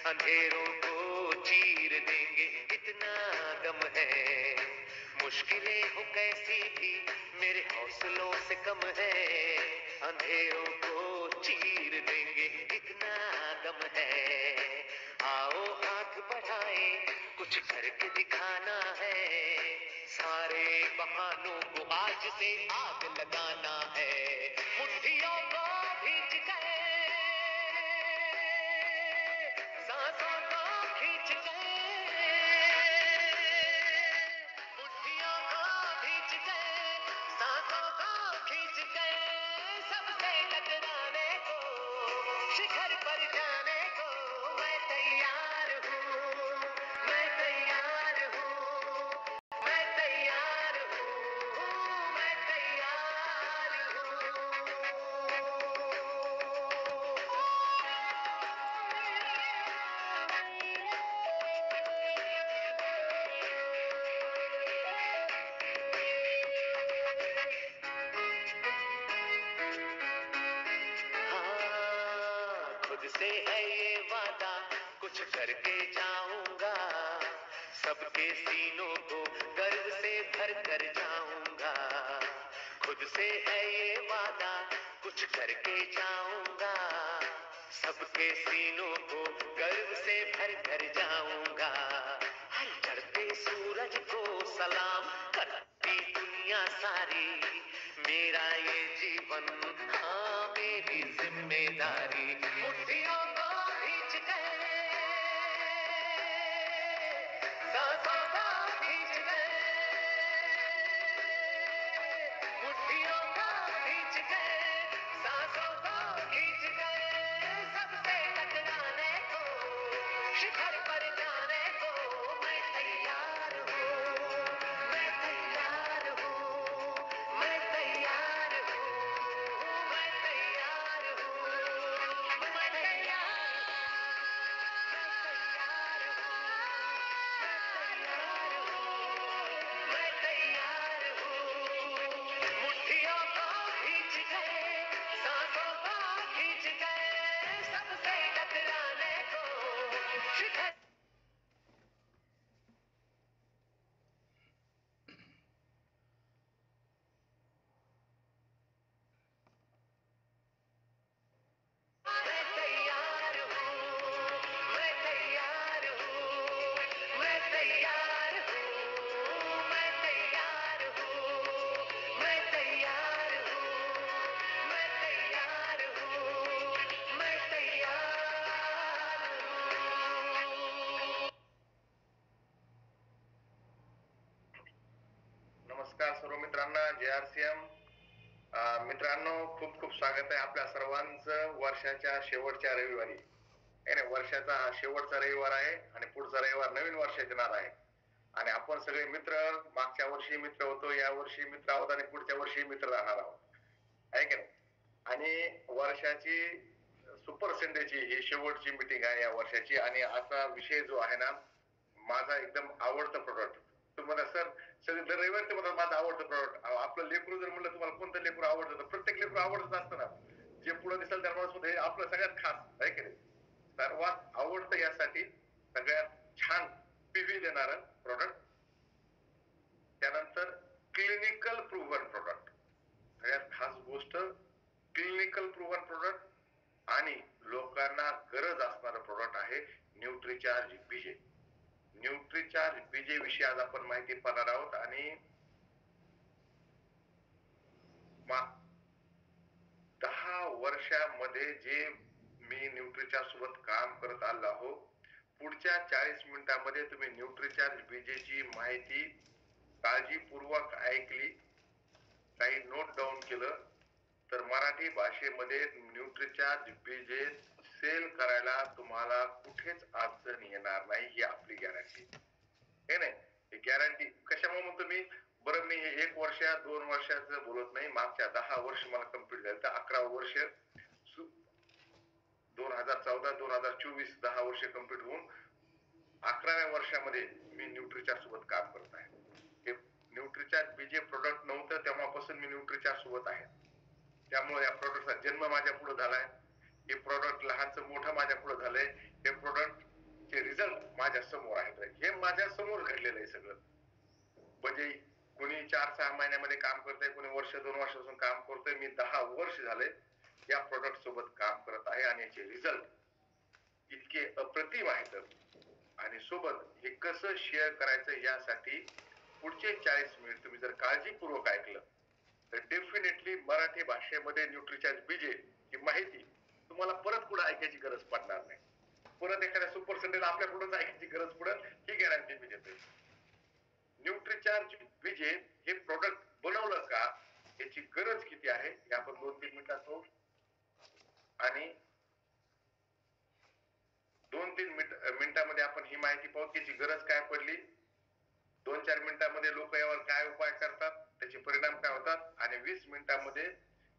अंधेरों को चीर देंगे इतना दम है। मुश्किलें हो कैसी भी मेरे हौसलों से कम है। अंधेरों को चीर देंगे इतना दम है। आओ हाथ बढ़ाए कुछ करके दिखाना है। सारे बहानों को आज से आग लगाना है। मुट्ठियों को भींच गए, सांसों को खींच गए, मुट्ठियों को भींच गए, सांसों को खींच गए, सबसे टकराने को, शिखर पर जाने को मैं तैयार हूँ, मैं तैयार हूँ, मैं तैयार हूँ, मैं तैयार हाँ, खुद से है ये वादा कुछ करके जाऊंगा। सबके सीनों को गर्व से भर कर जाऊंगा। खुद से है ये वादा कुछ करके जाऊंगा। सबके सीनों को गर्व से भर कर जाऊंगा। हर चढ़ते सूरज को सलाम करती दुनिया सारी। मेरा ये जीवन, हाँ मेरी जिम्मेदारी। मुट्ठियों को खींच गए, सांसों को खींच गए, मुट्ठियों को खींच गए, सांसों को खींच गए, सबसे टकराने को, शिखर पर जाने को मैं तैयार हूँ, मैं तैयार हूँ, मैं तैयार हूँ, मैं तैयार हूँ, मैं तैयार मैं तैयार हूँ। मुट्ठियों को खींच गए, सांसों को खींच गए, सबसे टकराने को, शिखर। मैं तैयार हूँ, मैं तैयार हूँ, मैं तैयार हूँ, मैं तैयार हूँ, मैं तैयार हूँ, मैं तैयार हूँ, मैं तैयार हूँ। नमस्कार सर्व मित्रांना, JRCM मित्रांनो, खूप खूप स्वागत आहे आपल्या सर्वांचं वर्षाच्या शेवटच्या रविवारी. वर्षाचा हा शेवटचा रविवार आहे आणि पुढचा रविवार नवीन वर्षाचे नाद आहे. आणि आपण सगळे मित्र मागच्या वर्षी मित्र होतो, या वर्षी मित्र आहोत आणि पुढच्या वर्षी मित्र राहणार आहोत, आहे की नाही. आणि वर्षाची सुपर संडेची ही शेवटची मीटिंग आहे या वर्षाची. आणि आता विषय जो आहे ना, माझा एकदम आवडता प्रोडक्ट. तुम्हाला सर सगळे दर रविवारी ते म्हणतात माझं आवडतं प्रोडक्ट. आपलं लेकरू जर म्हणलं तुम्हाला कोणतं लेकरू आवडतं, तर प्रत्येक लेकरू आवडत असतं ना. जे पुढे दिसेल त्या माणूस हे आपलं सगळ्यात खास आहे की नाही. सर्वात आवडतं यासाठी सगळ्यात छान पीव्ही देणारं प्रोडक्ट, त्यानंतर क्लिनिकल प्रूव्हन प्रोडक्ट, सगळ्यात खास गोष्ट क्लिनिकल प्रूव्हन प्रोडक्ट आणि लोकांना गरज असणारं प्रोडक्ट आहे न्यूट्रिचार्ज बीजे. न्यूट्रिचार्ज बीजे विषयी आज आपण माहिती पाहणार आहोत. आणि 10 वर्षामध्ये जे मी न्यूट्रिचार्ज सोबत काम करत आलो आहो, पुढच्या 40 मिनिटांमध्ये तुम्ही न्यूट्रिचार्ज बीजेची माहिती काळजीपूर्वक ऐकली, काही नोट डाऊन केलं, तर मराठी भाषेमध्ये न्यूट्रिचार्ज बीजे सेल करायला तुम्हाला कुठेच अडचण येणार नाही, ही आपली गॅरंटी आहे. नाही, ही गॅरंटी कशामुळे म्हणतो मी, बरं मी हे 1 वर्ष 2 वर्षाचं बोलत नाही, मागच्या 10 वर्ष मला कंप्लीट झालं, तर 11 वर्ष 2014-2024 10 वर्ष कंप्लीट होऊन 11व्या वर्षामध्ये मी न्यूट्रिचार्ज सोबत काम करत आहे. हे न्यूट्रिचार्ज बीजे प्रोडक्ट नव्हतं तेव्हापासून मी न्यूट्रिचार्ज सोबत आहे. त्यामुळे या प्रोडक्टचा जन्म माझ्या पुढे झालाय. हे प्रोडक्ट लहानचं मोठं माझ्या पुढे झालंय. हे प्रोडक्ट माझ्या समोर घडलेलं आहे सगळं. म्हणजे कोणी 4-6 महिन्यामध्ये काम करतंय, कोणी वर्ष 2 वर्षापासून काम करतोय. मी 10 वर्ष झाले या प्रोडक्ट सोबत काम करत आहे आणि याचे रिझल्ट इतके अप्रतिम आहेत. आणि सोबत हे कसं शेअर करायचं यासाठी पुढचे 40 मिनिट तुम्ही जर काळजीपूर्वक ऐकलं तर डेफिनेटली मराठी भाषेमध्ये न्यूट्रिचार्ज बीजे ही माहिती तुम्हाला परत पुढे ऐकायची गरज पडणार नाही. परत एखाद्या सुपर संडेला आपल्याकडूनच ऐकायची गरज पडेल ही गॅरंटी मी देतोय. न्यूट्रिचार्ज बीजे हे प्रोडक्ट बनवलं का, याची गरज किती आहे हे आपण 2-3 मिनिटात पाहू. आणि 2-3 मिनिटांमध्ये आपण ही माहिती पाहू की याची गरज काय पडली. 2-4 मिनिटांमध्ये लोक यावर काय उपाय करतात, त्याचे परिणाम काय होतात, आणि 20 मिनिटांमध्ये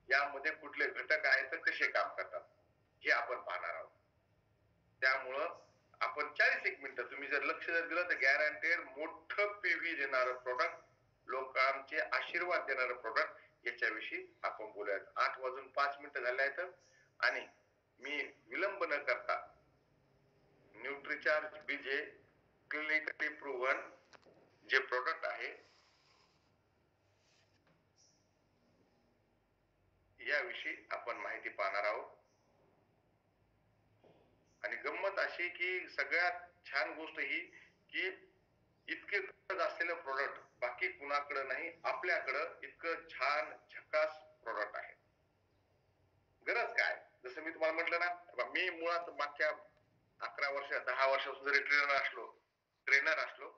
यामध्ये कुठले घटक आहेत तर कसे काम करतात हे आपण पाहणार आहोत. त्यामुळं आपण 40 मिनिटं तुम्ही जर लक्ष दिलं तर गॅरंटेड मोठं पीव्ही देणारं प्रोडक्ट, लोकांचे आशीर्वाद देणारं प्रोडक्ट याच्याविषयी आपण बोलूयात. 8:05 झाले आहेत आणि मी विलंब न करता न्यूट्रिचार्ज बीजे क्लिनिकली प्रूव्हन जे प्रोडक्ट आहे याविषयी आपण माहिती पाहणार आहोत. आणि गंमत अशी की सगळ्यात छान गोष्ट ही की इतके गरज असलेलं प्रोडक्ट बाकी कुणाकडे नाही, आपल्याकडं इतकं छान झकास प्रोडक्ट आहे. गरज काय, जसं मी तुम्हाला म्हटलं ना, मी मुळात मागच्या 11 वर्ष 10 वर्षापासून जरी ट्रेनर असलो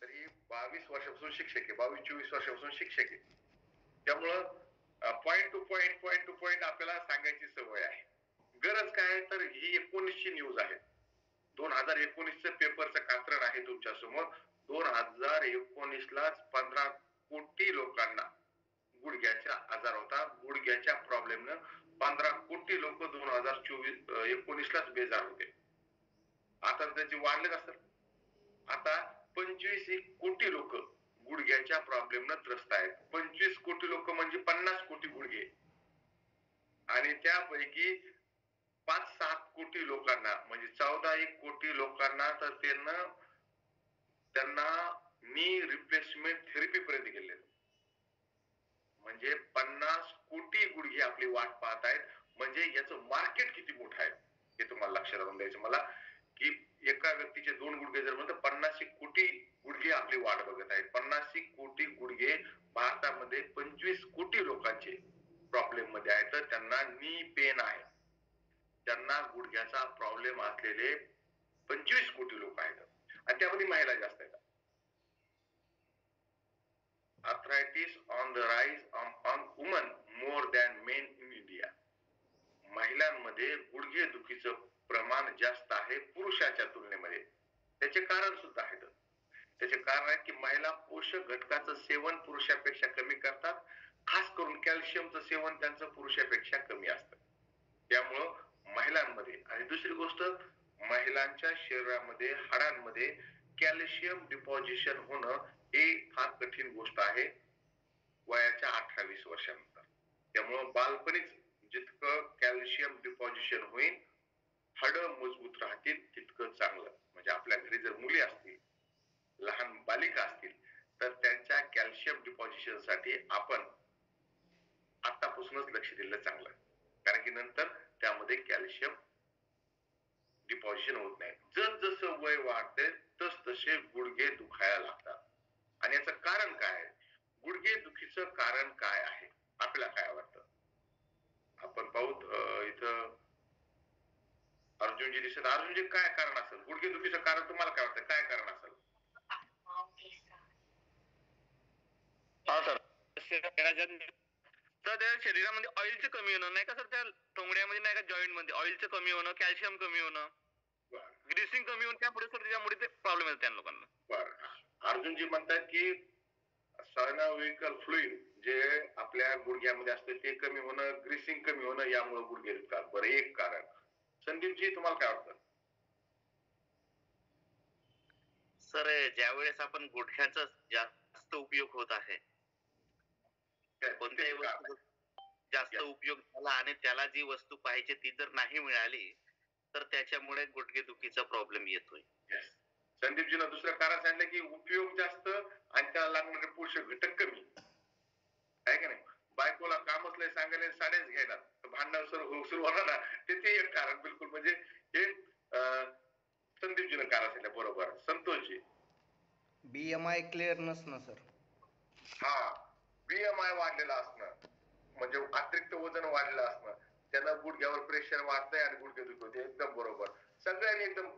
तरी 22 वर्षापासून शिक्षक आहे, 22-24 वर्षापासून शिक्षक आहे. त्यामुळं पॉइंट टू पॉइंट आपल्याला सांगायची सवय आहे. गरज काय तर ही 19ची न्यूज आहे. 2019चं पेपरचं कात्रण आहे तुमच्या समोर. 2019लाच 15 कोटी लोकांना गुडघ्याचा आजार होता. गुडघ्याच्या प्रॉब्लेमनं 15 कोटी लोक 2019लाच बेजार होते. आता त्याची वाढलेच असेल. आता 25 कोटी लोक गुडघ्याच्या प्रॉब्लेमनं त्रस्त आहेत. 25 कोटी लोक म्हणजे 50 कोटी गुडघे. आणि त्यापैकी 5-7 कोटी लोकांना म्हणजे 14 कोटी लोकांना तर त्यांना नी रिप्लेसमेंट थेरपी पर्यंत गेले. म्हणजे 50 कोटी गुडघे आपली वाट पाहत आहेत. म्हणजे याचं मार्केट किती मोठं आहे हे तुम्हाला लक्षात आणून द्यायचं मला, की एका व्यक्तीचे 2 गुडघे जर म्हणतो 50 कोटी गुडघे आपली वाट बघत आहेत. 50 कोटी गुडघे भारतामध्ये 25 कोटी लोकांचे प्रॉब्लेम मध्ये आहेत. तर त्यांना नी पेन आहे, त्यांना गुडघ्याचा प्रॉब्लेम असलेले 25 कोटी लोक आहेत. आणि त्यामध्ये महिला जास्त आहेत. Arthritis on the rise on women more than men in India. महिलांमध्ये गुडघे दुखीचं प्रमाण जास्त आहे पुरुषाच्या तुलनेमध्ये. त्याचे कारण सुद्धा आहेत. त्याचे कारण आहे की महिला पोषक घटकाचं सेवन पुरुषापेक्षा कमी करतात. खास करून कॅल्शियमचं सेवन त्यांचं पुरुषापेक्षा कमी असतं. त्यामुळं महिलांमध्ये, आणि दुसरी गोष्ट, महिलांच्या शरीरामध्ये हाडांमध्ये कॅल्शियम डिपॉझिशन होणं हे फार कठीण गोष्ट आहे वयाच्या 18-20 वर्षानंतर. त्यामुळं बालपणीच जितकं कॅल्शियम डिपॉझिशन होईल, हाडं मजबूत राहतील तितकं चांगलं. म्हणजे आपल्या घरी जर मुली असतील, लहान बालिका असतील, तर त्यांच्या कॅल्शियम डिपॉझिशन साठी आपण आतापासूनच लक्ष दिलं चांगलं. कारण की नंतर त्यामध्ये कॅल्शियम डिपॉझिशन होत नाही. जसं वय वाढते तसे गुडघे दुखायला लागतात. आणि याचं कारण काय आहे, गुडघे दुखीचं कारण काय आहे, आपल्याला काय वाटतं? आपण पाहू इथं अर्जुनजी दिसत. अर्जुनजी, काय कारण असेल गुडघे दुखीचं कारण? तुम्हाला काय वाटतं काय कारण असेल? हा सर, तर त्या शरीरामध्ये ऑइलचं कमी होणं नाही का सर, त्या टोंगड्यामध्ये नाही का जॉईंट मध्ये ऑइलचं कमी होणं, कॅल्शियम कमी होणं, ग्रीसिंग कमी होणं, त्यामुळे सर त्यामुळे ते प्रॉब्लेम येतात त्या लोकांना. बरं, अर्जुनजी म्हणतात की सायनोव्हिकल फ्लुइड जे आपल्या गुडघ्यामध्ये असतं ते कमी होणं, ग्रीसिंग कमी होणं, यामुळे गुडघे दुखतात. बरं, एक कारण. संदीपजी, तुम्हाला काय वाटतं? सर, ज्यावेळेस आपण गुडघ्याचा जास्त उपयोग होत आहे, कोणत्याही वस्तू जास्त उपयोग झाला आणि त्याला जी वस्तू पाहिजे ती जर नाही मिळाली तर त्याच्यामुळे गुडघे दुखीचा प्रॉब्लेम येतोय. संदीपजीनं दुसरं कारण सांगितलं की उपयोग जास्त आणि त्याला लागणारे पोषक घटक कमी आहे का नाही. बायकोला कामच लय सांगायला साडेच घेणार भांडण सुरू होणार ना, ते एक कारण बिलकुल म्हणजे हे संदीपजीनं कारण सांगितलं बरोबर. संतोषजी BMI क्लिअर नसणं सर. हा BMI वाढलेला असणं म्हणजे अतिरिक्त वजन वाढलेलं असणं, त्यानं गुडघ्यावर प्रेशर वाढतंय आणि गुडघे दुखत होते. एकदम बरोबर, सगळ्यांनी एकदम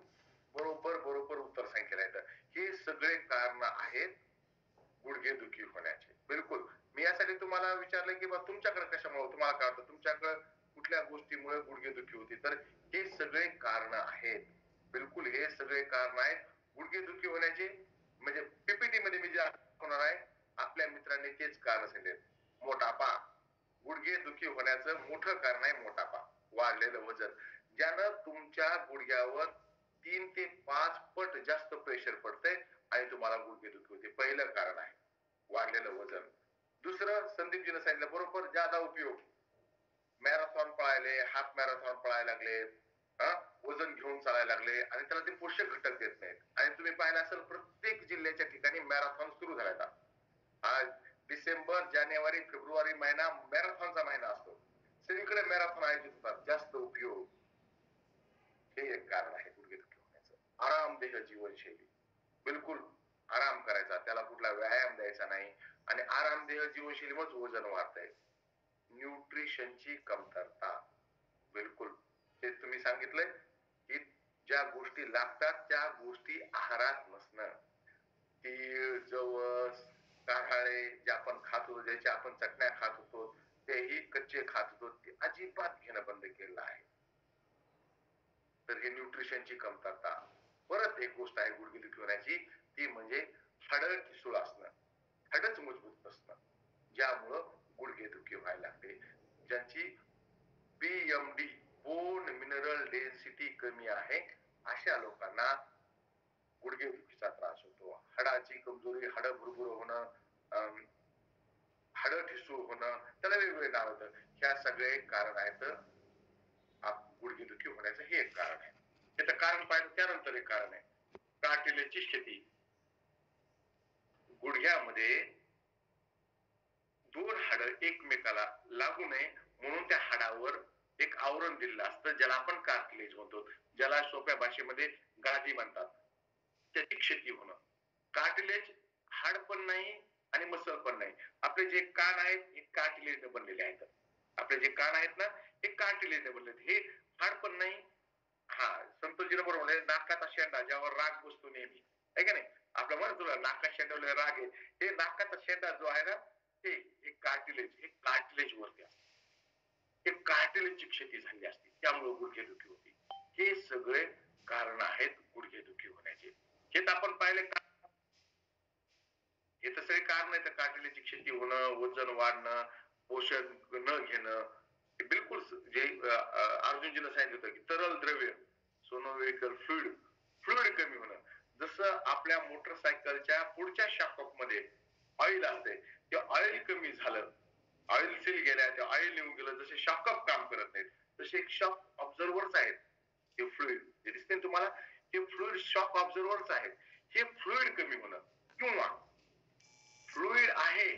बरोबर उत्तर सांगितलं आहे. हे सगळे कारण आहेत गुडघेदुखी होण्याचे. बिलकुल. मी यासाठी तुम्हाला विचारलं की बा तुमच्याकडे कशामुळे, तुम्हाला काय वाटतं तुमच्याकडे कुठल्या गोष्टीमुळे गुडघेदुखी होती, तर हे सगळे कारण आहेत. बिलकुल हे सगळे कारण आहेत गुडघेदुखी होण्याचे. म्हणजे पीपीटी मध्ये मी जे दाखवणार आहे आपल्या मित्रांनी तेच कारण सांगितले. मोटापा, गुडघेदुखी होण्याचं मोठं कारण आहे मोटापा, वाढलेलं वजन. ज्यानं तुमच्या गुडघ्यावर 3 ते 5 पट जास्त प्रेशर पडतंय आणि तुम्हाला गुडघेदुखी होते. पहिलं कारण आहे वाढलेलं वजन. दुसरं संदीपजीनं सांगितलं बरोबर, ज्यादा उपयोग. मॅरेथॉन पळायले, हाफ मॅरेथॉन पळायला लागले, वजन घेऊन चालायला लागले आणि त्याला ते पोषक घटक देत नाहीत. आणि तुम्ही पाहिलं असेल प्रत्येक जिल्ह्याच्या ठिकाणी मॅरेथॉन सुरू झाला. आज डिसेंबर, जानेवारी, फेब्रुवारी महिना मॅरेथॉनचा महिना असतो. सगळीकडे मॅरेथॉन आयोजित होतात. जास्त उपयोग, हे एक कारण आहे गुडघेदुखी होण्याचं. आरामदेह जीवनशैली, बिलकुल आराम करायचा, त्याला कुठला व्यायाम द्यायचा नाही आणि आरामदेह जीवनशैलीमुळेच वजन वाढतंय. न्यूट्रिशनची कमतरता, बिलकुल ते तुम्ही सांगितलंय की ज्या गोष्टी लागतात त्या गोष्टी आहारात नसणं. तीळ, जवस, कारहाळे जे आपण खात होतो, ज्याच्या आपण चटण्या खात होतो, तेही कच्चे खात होतो, ते अजिबात घेणं बंद केलेलं आहे. तर हे न्यूट्रिशनची कमतरता. परत एक गोष्ट आहे गुडघेदुखी होण्याची, ती म्हणजे हाडं ठिसूळ असणं, हाडच मजबूत नसणं, ज्यामुळं गुडघेदुखी व्हायला लागते. ज्यांची BMD बोन मिनरल डेन्सिटी कमी आहे अशा लोकांना गुडघेदुखीचा त्रास होतो. हाडाची कमजोरी, हाडं भुरभुर होणं, हाडं ठिसूळ होणं, त्याला वेगवेगळे नाव होतं. ह्या सगळे कारण आहेत गुडघेदुखी होण्याचं. हे एक कारण आहे. त्याचं कारण पाहिलं त्यानंतर एक कारण आहे कार्टिलेजची स्थिती. गुडघ्यामध्ये दोन हाडं एकमेकाला लागू नये म्हणून त्या हाडावर एक आवरण दिलेलं असतं, ज्याला आपण कार्टिलेज म्हणतो, ज्याला सोप्या भाषेमध्ये गादी म्हणतात. त्याची क्षती होणं. कार्टिलेज हाड पण नाही आणि मसल पण नाही. आपले जे कान आहेत हे कार्टिलेजने बनलेले आहेत. आपले जे कान आहेत ना हे कार्टिलेजने बनलेले. हे हाड पण नाही. हा, संतोषजीने बरोबर म्हणले, नाकाचा शेंडा ज्यावर राग बसतो नेहमी, आहे का नाही, आपलं म्हणत तुला नाकात शेंडवले राग आहे, हे नाकाचा शेंडा जो आहे ना ते कार्टिलेज, हे कार्टिलेज वरती असते. हे कार्टिलेजची क्षती झाली असते, त्यामुळे गुडघेदुखी होती. हे सगळे कारण आहेत गुडघेदुखी होण्याचे. हेच आपण पाहिले का, हे तर सगळे कारण आहेत कार्टिलेजची क्षती होणं, वजन वाढणं, पोषक न घेणं. बिलकुल जे अर्जुनजीनं सांगितलं होतं की तरल द्रव्य, सोनोव्हेकल फ्लुइड कमी होणं. जसं आपल्या मोटरसायकलच्या पुढच्या शॉकअप मध्ये ऑइल असते, ते ऑइल कमी झालं, ऑइल सील गेल्या, ते ऑइल निघून गेलं, जसे शॉकअप काम करत नाहीत तसे एक शॉक ऑब्झर्वर्स आहेत हे फ्लुइड, जे दिसते तुम्हाला हे फ्लुइड शॉक ऑब्झर्वर्स आहेत. हे फ्लुइड कमी होणं, किंवा फ्लुइड आहे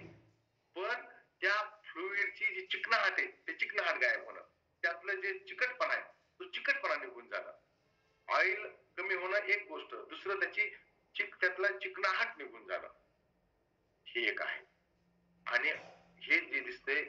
पण त्या फ्लुइडची जी चिकनाहट आहे ते चिकनाहट गायब होणं, त्यातलं जे चिकटपणा आहे तो चिकटपणा निघून जाणं. ऑइल कमी होणं एक गोष्ट, दुसरं त्याची त्यातला चिकनाहट निघून जाणं, हे एक आहे. आणि हे जे दिसते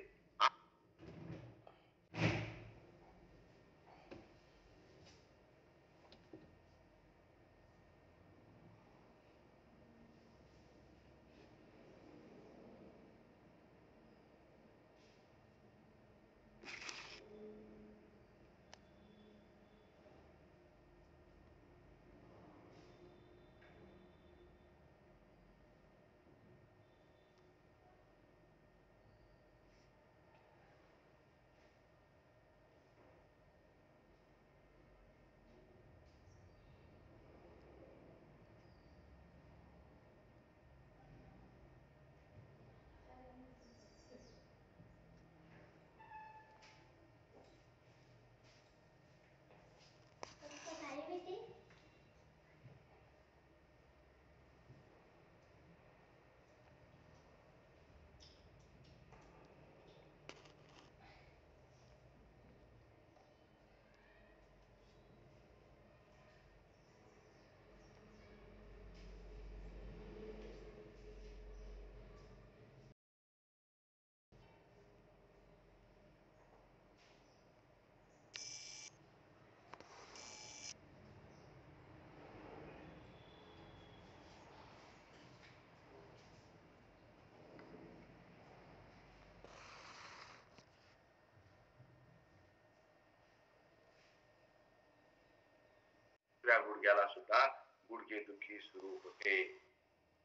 दुसऱ्या गुडघ्याला सुद्धा गुडघेदुखी सुरू होते.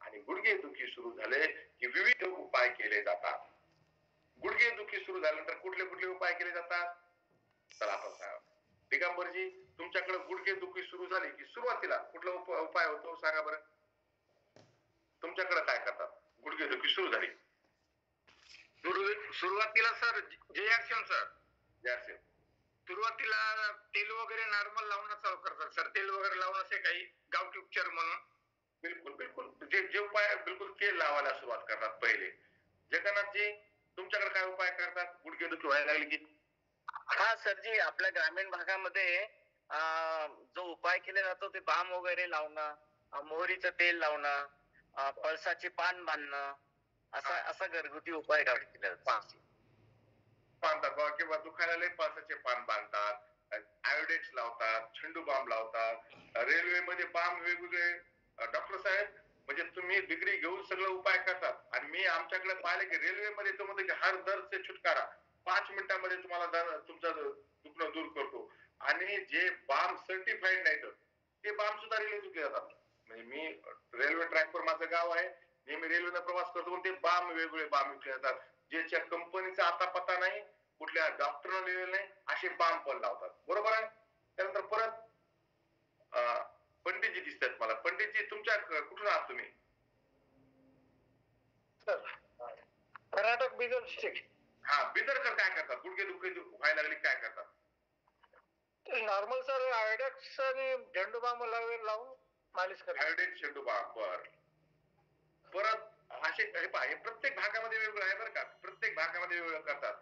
आणि गुडघेदुखी सुरू झाले की विविध उपाय केले जातात. गुडघेदुखी सुरू झाल्यानंतर कुठले कुठले उपाय केले जातात? चला आपण सांगा. दिगंबरजी, तुमच्याकडे गुडघेदुखी सुरू झाली की सुरुवातीला कुठला उपाय होतो सांगा बरं. तुमच्याकडे काय करतात? गुडघेदुखी सुरू झाली सुरुवातीला सर JRCM सर JRCM सुरुवातीला तेल वगैरे नॉर्मल लावणं चालू करतात सर. तेल वगैरे लावणं असे काही गावठी उपचार म्हणून. बिलकुल बिलकुल जे उपाय बिलकुल तेल लावायला सुरुवात करतात पहिले. जगन्नाथजी, तुमच्याकडे काय उपाय करतात गुडघेदुखी व्हायला लागली की? हा सरजी, आपल्या ग्रामीण भागामध्ये जो उपाय केला जातो ते बाम वगैरे लावणं, मोहरीचं तेल लावणं, पळसाचे पान बांधणं, असा घरगुती उपाय केला जातो. बांधतात बाबा, किंवा दुखायला लय पासाचे पान बांधतात, आयोडेक्स लावतात, झेंडू बाम लावतात, रेल्वेमध्ये बाम वेगवेगळे. डॉक्टर साहेब, म्हणजे तुम्ही डिग्री घेऊन सगळं उपाय करतात आणि मी आमच्याकडे पाहिले की रेल्वेमध्ये तो म्हणतो की हर दर्द से छुटकारा 5 मिनिटांमध्ये तुम्हाला तुमचं दुखणं दूर करतो. आणि जे बाम सर्टिफाईड नाही ते बाम सुद्धा रेल्वे विकले जातात. म्हणजे मी रेल्वे ट्रॅकवर माझं गाव आहे, नेहमी रेल्वेने प्रवास करतो, ते बाम वेगवेगळे बाम विकले जातात. ज्याच्या कंपनीचा आता पत्ता नाही, कुठल्या डॉक्टरने लिहिलेलं नाही, असे बाम पण लावतात. बरोबर आहे. त्यानंतर परत पंडितजी दिसतात मला. पंडितजी, तुमच्या कुठून आहात तुम्ही? कर्नाटक, बिदर डिस्ट्रिक्ट. हा, बिदरकर काय करतात? गुडघेदुखी व्हायला लागली काय करतात? नॉर्मल सर आयोडेक्स आणि झेंडू बाम वगैरे लावून मालिश करतात. आयोडेक्स, झेंडू बाम. बर. परत असे हे प्रत्येक भागामध्ये वेगवेगळं आहे बरं का. प्रत्येक भागामध्ये वेगवेगळं करतात.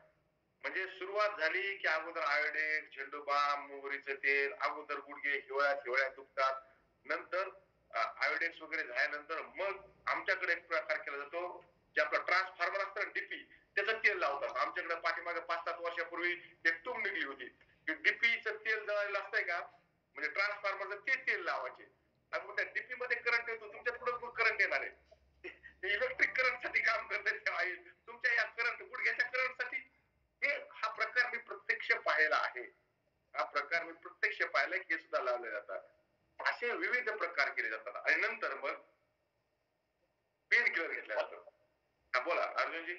म्हणजे सुरुवात झाली की अगोदर आयोडेक्स, झेंडू बाम, मोहरीचं तेल, अगोदर गुडघे हिवाळ्यात दुखतात, नंतर आयोडेक्स वगैरे झाल्यानंतर मग आमच्याकडे एक प्रकार केला जातो, जे आपला ट्रान्सफॉर्मर असतं ना, डीपी, त्याचं तेल लावतात. आमच्याकडे पाठीमागे 5-7 वर्षापूर्वी एक टूम निघली होती, की डीपीचं तेल जळालेलं असतंय का, म्हणजे ट्रान्सफॉर्मरचं ते तेल लावायचे. आणि त्या डीपी मध्ये करंट येतो, तुमच्या पुढे करंट येणार आहे. इलेक्ट्रिक करंट साठी काम करते तुमच्या या करंट, गुडघ्याच्या करंट साठी. हा प्रकार मी प्रत्यक्ष पाहिला आहे. हा प्रकार मी प्रत्यक्ष पाहिलाय की सुद्धा लावले जातात. असे विविध प्रकार केले जातात. आणि नंतर मग पेन किलर घेतलं जातं. हा बोला अर्जुनजी.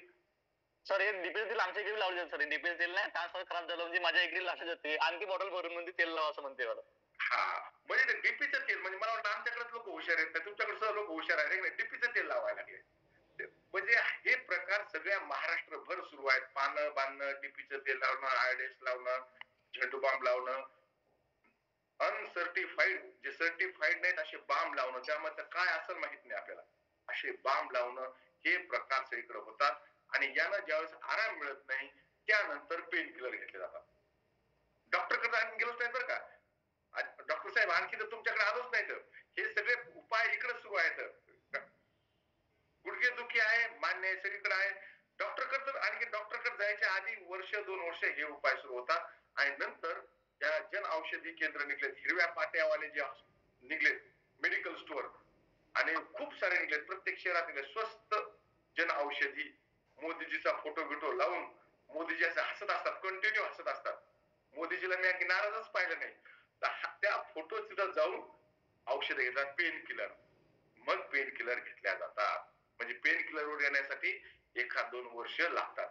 सर हे डीपीचं तेल आमच्या इकडे लावले जाते सर. डीपीचं तेल नाही, ट्रान्सफर खराब झालं म्हणजे माझ्या इकडे लक्षात येते, आणखी बॉटल भरून म्हणजे तेल लावा असं म्हणते मला. हा, म्हणजे ते डीपीचं तेल, म्हणजे मला वाटतं आमच्याकडे लोक हुशार आहेत, तुमच्याकडे सर्व लोक हुशार आहेत, डीपीचं तेल लावायला लागले. म्हणजे हे प्रकार सगळ्या महाराष्ट्रभर सुरू आहेत. पानं बांधणं, डीपीचं तेल लावणं, आयोडेक्स लावणं, झेंडू बाम लावणं, अनसर्टिफाईड, जे सर्टिफाईड नाहीत असे बाम लावणं, त्यामध्ये काय असेल माहित नाही आपल्याला, असे बाम लावणं, हे प्रकार सगळीकडे होतात. आणि यानं ज्यावेळेस आराम मिळत नाही त्यानंतर पेन किलर घेतले जातात. डॉक्टरकडे आणखी गेलोच नाही बरं का. डॉक्टर साहेब आणखी तर तुमच्याकडे आलोच नाही. तर हे सगळे उपाय इकडे सुरू आहेत. गुडघेदुखी आहे, मान्य आहे, सगळीकडे आहे. डॉक्टरकडे आणखी डॉक्टरकडे जायच्या आधी 1-2 वर्ष हे उपाय सुरू होतात. आणि नंतर त्या जन औषधी केंद्र निघलेत, हिरव्या पाट्यावाले जे निघलेत, मेडिकल स्टोअर, आणि खूप सारे निघलेत प्रत्येक शहरात निघले. स्वस्त जन औषधी, मोदीजीचा फोटो बिटो लावून मोदीजी असे हसत असतात, कंटिन्यू हसत असतात. मोदीजीला मी आणखी नाराजच पाहिलं नाही. त्या फोटो तिथं जाऊन औषध घेतात, पेन किलर. मग पेन किलर घेतल्या जातात. म्हणजे पेन किलर वर येण्यासाठी 1-2 वर्ष लागतात.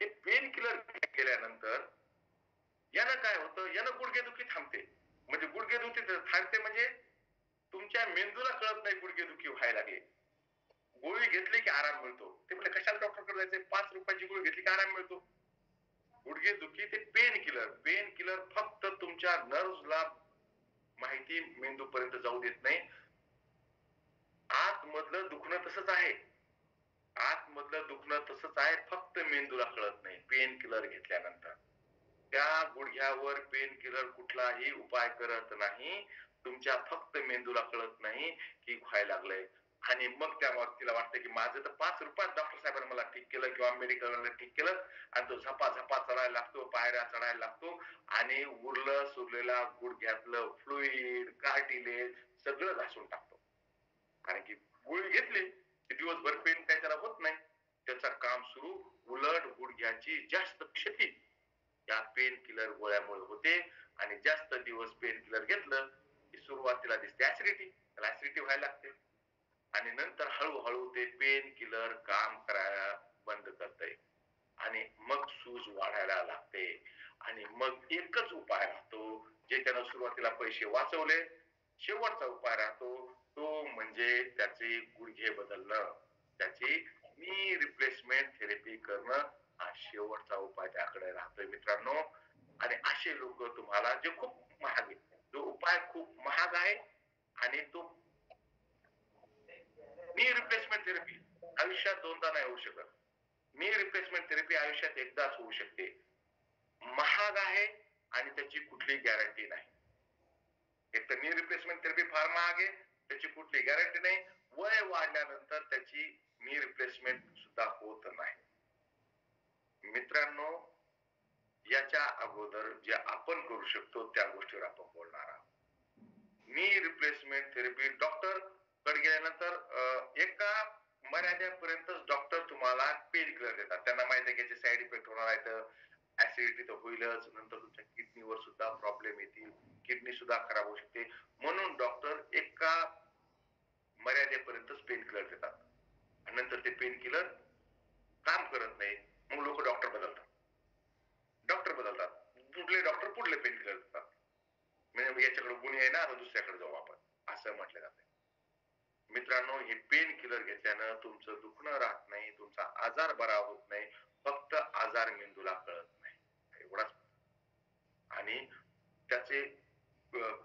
हे पेन किलर केल्यानंतर यानं काय होतं, यानं गुडघेदुखी थांबते. म्हणजे गुडघेदुखी थांबते म्हणजे तुमच्या मेंदूला कळत नाही गुडघेदुखी व्हायला लागली. गोळी घेतली की आराम मिळतो. ते म्हणजे कशाला डॉक्टरकडे जायचंय, 5 रुपयाची गोळी घेतली की आराम मिळतो. गुडघेदुखी ते पेन किलर फक्त तुमच्या नर्व्हला माहिती मेंदू पर्यंत जाऊ देत नाही. आतमधलं दुखणं तसंच आहे, फक्त मेंदूला कळत नाही. पेन किलर घेतल्यानंतर त्या गुडघ्यावर पेन किलर कुठलाही उपाय करत नाही. तुमच्या फक्त मेंदूला कळत नाही की व्हायला लागलंय. आणि मग त्या व्यक्तीला वाटतं की माझं तर 5 रुपयात डॉक्टर साहेबांनी मला ठीक केलं किंवा मेडिकल ठीक केलं. आणि तो झपा चढायला लागतो, पायऱ्या चढायला लागतो, आणि उरलं सुरलेला गुडघ्यातलं फ्लुइड, कार्टिलेज सगळं घासून टाकतो. कारण की गोळी घेतली की दिवसभर पेन काय त्याला होत नाही. त्याचं काम सुरू, उलट गुडघ्याची जास्त क्षती या पेन किलर गोळ्यामुळे होते. आणि जास्त दिवस पेन किलर घेतलं ही सुरुवातीला दिसते ऍसिडिटी, त्याला ऍसिडिटी व्हायला लागते आणि नंतर हळूहळू ते पेन किलर काम करायला बंद करतंय आणि मग सूज वाढायला लागते आणि मग एकच उपाय राहतो जे त्यानं सुरुवातीला पैसे वाचवले, शेवटचा उपाय राहतो तो म्हणजे त्याचे गुडघे बदलणं, त्याची नी रिप्लेसमेंट थेरपी करणं हा शेवटचा उपाय त्याकडे राहतोय मित्रांनो. आणि असे लोक तुम्हाला जे खूप महाग आहे, जो उपाय खूप महाग आहे आणि तो नी रिप्लेसमेंट थेरपी आयुष्यात दोनदा नाही होऊ शकत. नी रिप्लेसमेंट थेरपी आयुष्यात एकदाच होऊ शकते. महाग आहे आणि त्याची कुठली गॅरंटी नाही. एक तर नी रिप्लेसमेंट थेरपी फार महाग आहे, त्याची कुठली गॅरंटी नाही. वय वाढल्यानंतर त्याची नी रिप्लेसमेंट सुद्धा होत नाही. मित्रांनो, याच्या अगोदर जे आपण करू शकतो त्या गोष्टीवर आपण बोलणार आहोत. नी रिप्लेसमेंट थेरपी डॉक्टर कडे गेल्यानंतर एका मर्यादेपर्यंतच डॉक्टर तुम्हाला पेन किलर देतात. त्यांना माहिती आहे की याचे साईड इफेक्ट होणार आहेत, ऍसिडिटी तर होईलच, नंतर तुमच्या किडनीवर सुद्धा प्रॉब्लेम येतील, किडनी सुद्धा खराब होऊ शकते, म्हणून डॉक्टर एका मर्यादेपर्यंतच पेन किलर देतात आणि नंतर ते पेन किलर काम करत नाही, मग लोक डॉक्टर बदलतात. कुठले डॉक्टर पुढले पेन किलर देतात, म्हणजे याच्याकडे गुन्हे आहे ना, आता दुसऱ्याकडे जाऊ आपण, असं म्हटलं जातं. मित्रांनो, हे पेन किलर घेतल्यानं तुमचं दुखणं राहत नाही, तुमचा आजार बरा होत नाही, फक्त आजार मेंदूला कळत नाही एवढाच. आणि त्याचे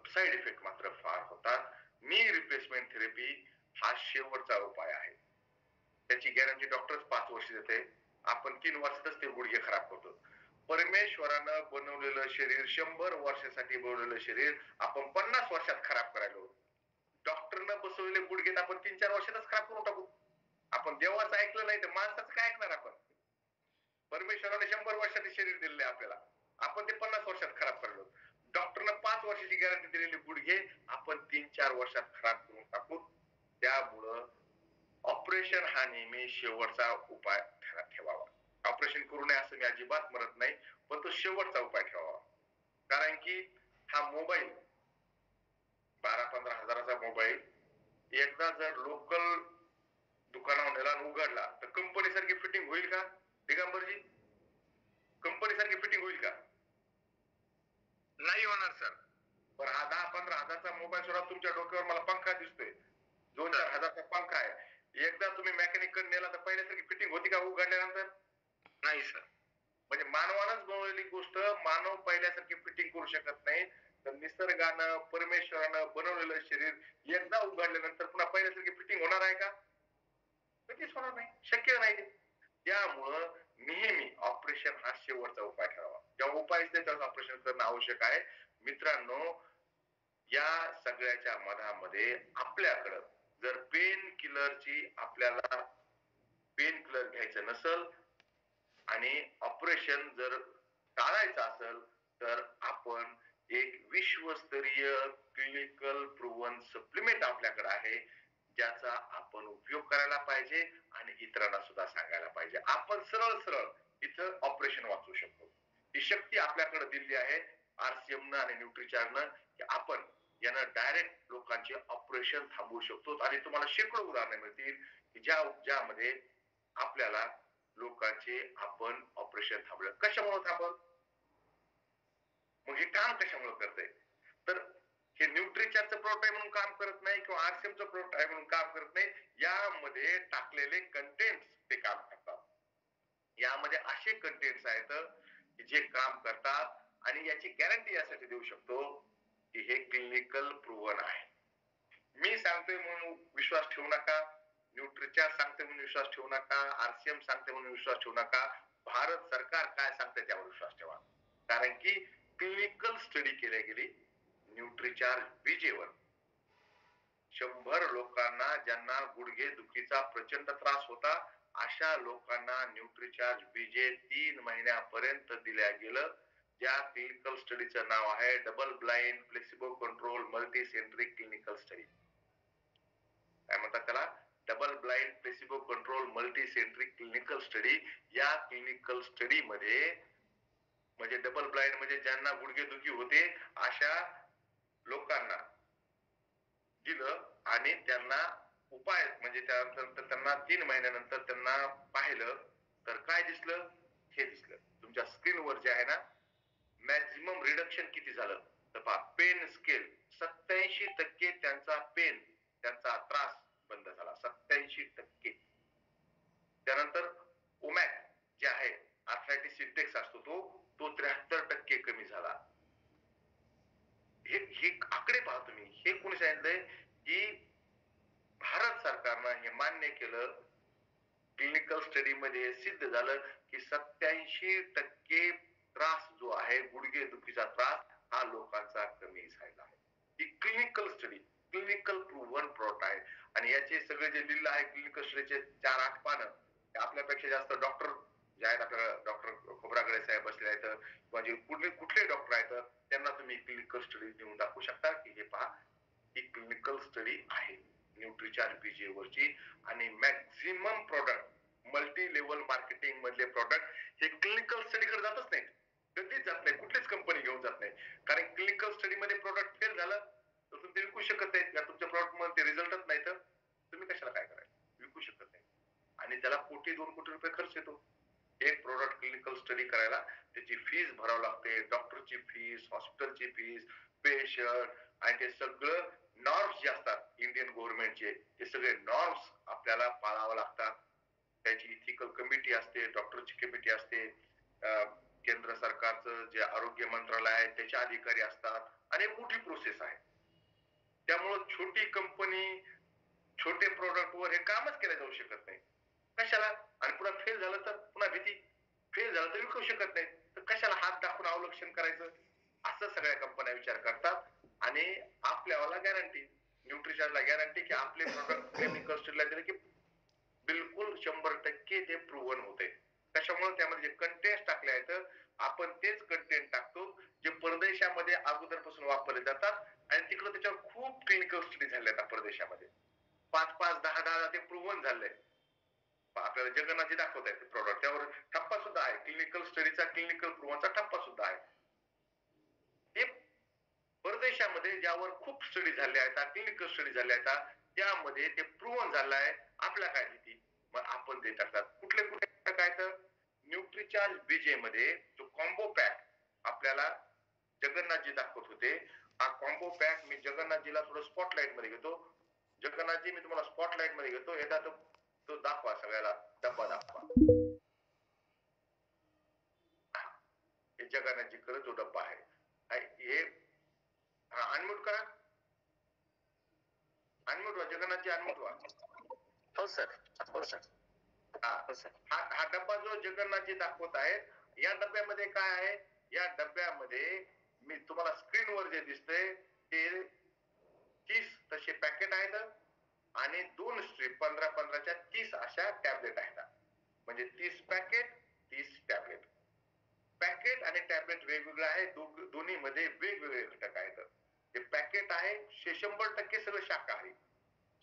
साईड इफेक्ट मात्र फार होतात. नी रिप्लेसमेंट थेरपी हा शेवटचा उपाय आहे. त्याची गॅरंटी डॉक्टरच 5 वर्ष देते, आपण 3 वर्षातच ते गुडघे खराब करतो. परमेश्वरानं बनवलेलं शरीर, 100 वर्षासाठी बनवलेलं शरीर आपण 50 वर्षात खराब करायला, डॉक्टरनं बसवलेले गुडघे आपण 3-4 वर्षातच खराब करून टाकू. आपण देवाचं ऐकलं नाही तर माणसाचं काय ऐकणार आपण? परमेश्वराने 100 वर्षाचे शरीर दिलेले आपल्याला, आपण ते 50 वर्षात खराब करलो. डॉक्टरनं 5 वर्षाची गॅरंटी दिलेली गुडघे आपण 3-4 वर्षात खराब करून टाकू. त्यामुळं ऑपरेशन हा नेहमी शेवटचा उपाय ठेवावा. ऑपरेशन करू नये असं मी अजिबात म्हणत नाही, पण तो शेवटचा उपाय ठेवावा. कारण की हा मोबाईल 12-15 हजाराचा मोबाईल एकदा जर लोकल दुकानावर नेला उघडला तर कंपनी सारखी फिटिंग होईल का दिगंबरजी? कंपनी सारखी फिटिंग होईल का? नाही होणार सर. पण हा 10-15 हजारचा मोबाईल सुद्धा तुमच्या डोक्यावर मला पंखा दिसतोय, 2-4 हजारचा पंखा आहे. एकदा तुम्ही मेकॅनिक कडे नेला तर पहिल्यासारखी फिटिंग होती का उघडल्यानंतर? नाही सर. म्हणजे मानवानंच बनवलेली गोष्ट मानव पहिल्यासारखी फिटिंग करू शकत नाही, तर निसर्गानं परमेश्वरानं बनवलेलं शरीर एकदा उघडल्यानंतर पुन्हा पहिल्यासारखी फिटिंग होणार आहे का? कधीच होणार नाही, शक्य नाही. त्यामुळं नेहमी ऑपरेशन हा शेवटचा उपाय ठरावा. जेव्हा उपाय असते तेव्हा ऑपरेशन करणं आवश्यक आहे. मित्रांनो, या सगळ्याच्या मधामध्ये आपल्याकडं जर पेन किलरची आपल्याला पेन किलर घ्यायचं नसल आणि ऑपरेशन जर टाळायचं असेल तर आपण एक विश्वस्तरीय क्लिनिकल प्रूव्हन सप्लिमेंट आपल्याकडे आहे, ज्याचा आपण उपयोग करायला पाहिजे आणि इतरांना सुद्धा सांगायला पाहिजे. आपण सरळ सरळ इथं ऑपरेशन वाचवू शकतो. ही शक्ती आपल्याकडे दिली आहे RCM आणि न्यूट्रिचार्जनं, की आपण यानं डायरेक्ट लोकांचे ऑपरेशन थांबवू शकतो. आणि तुम्हाला शेकडो उदाहरणं मिळतील की ज्यामध्ये आपल्याला लोकांचे आपण ऑपरेशन थांबवलं. कशामुळे थांबवलं? मग हे काम कशामुळे करतंय? तर हे न्यूट्रिचार्जचं प्रोडक्ट आहे म्हणून काम करत नाही किंवा RCMचं प्रोडक्ट आहे म्हणून काम करत नाही. यामध्ये टाकलेले कंटेंट ते काम करतात. यामध्ये असे कंटेंट्स आहेत जे काम करतात आणि याची गॅरंटी यासाठी देऊ शकतो की हे क्लिनिकल प्रूव्हन आहे. मी सांगतोय म्हणून विश्वास ठेवू नका, न्यूट्रिचार्ज सांगते म्हणून विश्वास ठेवू नका, RCM सांगते म्हणून विश्वास ठेवू नका. भारत सरकार काय सांगते त्यावर विश्वास ठेवा. कारण की क्लिनिकल स्टडी केली गेली न्यूट्रिचार्ज बीजेवर. 100 लोकांना ज्यांना गुडघे दुखीचा प्रचंड त्रास होता, अशा लोकांना न्यूट्रिचार्ज बीजे 3 महिन्यापर्यंत दिल्या गेलं. ज्या क्लिनिकल स्टडीचं नाव आहे double blind placebo control multi centric clinical study. काय म्हणतात त्याला? Double blind placebo control multi centric clinical study. या क्लिनिकल स्टडी मध्ये म्हणजे डबल ब्लाइंड म्हणजे ज्यांना गुडघेदुखी होते अशा लोकांना दिलं आणि त्यांना उपाय म्हणजे त्यानंतर त्यांना 3 महिन्यानंतर त्यांना पाहिलं तर काय दिसलं, हे दिसलं तुमच्या स्क्रीनवर जे आहे ना, मॅक्झिमम रिडक्शन किती झालं तर पहा, पेन स्केल 87% त्यांचा पेन, त्यांचा त्रास बंद झाला, 87%. त्यानंतर ओमॅक जे आहे, आर्थरायटिस इंडेक्स असतो तो 73% कमी झाला. हे आकडे पहा तुम्ही, हे कोणी सांगितलंय की भारत सरकारनं हे मान्य केलं, क्लिनिकल स्टडी मध्ये सिद्ध झालं की 87% त्रास जो आहे, गुडघे दुखीचा त्रास हा लोकांचा कमी झाला आहे. ही clinical study, clinical proven product आहे. आणि याचे सगळे जे लिहिलं आहे क्लिनिकल स्टडीचे 4-8 पानं, आपल्यापेक्षा जास्त डॉक्टर जे आहेत, आपल्याला डॉक्टर खोब्रागडे साहेब बसले आहेत किंवा जे कुठले डॉक्टर आहेत त्यांना तुम्ही क्लिनिकल स्टडी देऊन दाखवू शकता की हे पहा, ही क्लिनिकल स्टडी आहे न्यूट्रिचार्ज बीजे वरची. आणि maximum product multi level marketing मधले प्रोडक्ट हे क्लिनिकल स्टडी कडे जातच नाही, कधीच जात नाही, कुठलीच कंपनी घेऊन जात नाही. कारण क्लिनिकल स्टडी मध्ये प्रोडक्ट फेल झालं तर तुम्ही विकू शकत नाही, या तुमच्या प्रोडक्ट मध्ये रिझल्टच नाही तर तुम्ही कशाला काय करायचं, विकू शकत नाही. आणि त्याला कोटी 2 कोटी रुपये खर्च येतो एक प्रोडक्ट क्लिनिकल स्टडी करायला. त्याची फीस भरावी लागते, डॉक्टरची फीस, हॉस्पिटलची फीस, पेशंट, आणि ते सगळं नॉर्म्स जे असतात इंडियन गव्हर्नमेंटचे, ते सगळे नॉर्म्स आपल्याला पाळावं लागतात. त्याची इथिकल कमिटी असते, डॉक्टरची कमिटी असते, केंद्र सरकारचं जे आरोग्य मंत्रालय आहे त्याचे अधिकारी असतात, आणि मोठी प्रोसेस आहे. त्यामुळे छोटी कंपनी, छोटे प्रोडक्ट वर हे कामच केलं जाऊ शकत नाही. कशाला? आणि पुन्हा फेल झालं तर पुन्हा भीती, फेल झालं तर विकू शकत नाही, तर कशाला हात दाखवून अवलक्षण करायचं, असं सगळ्या कंपन्या विचार करतात. आणि आपल्याला गॅरंटी, न्यूट्रिशनला गॅरंटी की आपले प्रोडक्ट क्लिनिकल स्टडीला दिले की बिलकुल 100% ते प्रूव्हन होते. त्याच्यामुळे त्यामध्ये जे कंटेंट टाकले आहेत आपण तेच कंटेंट टाकतो जे परदेशामध्ये अगोदरपासून वापरले जातात, आणि तिकडे त्याच्यावर खूप क्लिनिकल स्टडी झाल्या आहेत परदेशामध्ये, 5-5, 10-10 ते प्रूव्हन झाले. आपल्याला जगन्नाथजी दाखवत आहेत प्रोडक्ट, त्यावर ठप्पा सुद्धा आहे, क्लिनिकल स्टडीचा, क्लिनिकल प्रूव्हनचा ठप्पा सुद्धा आहे. हे परदेशामध्ये ज्यावर खूप स्टडी झाल्या आहेत, क्लिनिकल स्टडी झाल्या आहेत, त्यामध्ये ते प्रूव्हन झालं आहे. आपल्या काय भीती, मग आपण ते टाकतात. कुठले कुठले काय तर न्यूट्रिचार्ज बीजे मध्ये जो कॉम्बो पॅक आपल्याला जगन्नाथजी दाखवत होते, हा कॉम्बो पॅक मी जगन्नाथजीला थोडं स्पॉटलाइट मध्ये घेतो. जगन्नाथजी, मी तुम्हाला स्पॉटलाइट मध्ये घेतो, एकदा तो दाखवा, सगळ्याला डब्बा दाखवा. हे जगन्नाथजी कडे जो डब्बा आहे, हे अनम्यूट करा, अनम्यूट व्हा, जगन्नाथजी अनम्यूट व्हा. हो सर, हो सर. हा डब्बा जो जगन्नाथजी दाखवत आहेत, या डब्यामध्ये काय आहे, या डब्यामध्ये मी तुम्हाला स्क्रीनवर जे दिसतंय ते 30 तसे पॅकेट आहेत, आणि 2 स्ट्रीप 15-15च्या 30 अशा टॅबलेट आहेत. म्हणजे 30 पॅकेट, 30 टॅबलेट. पॅकेट आणि टॅबलेट वेगवेगळं आहे, दोन्ही मध्ये वेगवेगळे घटक आहेत. ते पॅकेट आहे 100% सगळं शाकाहारी,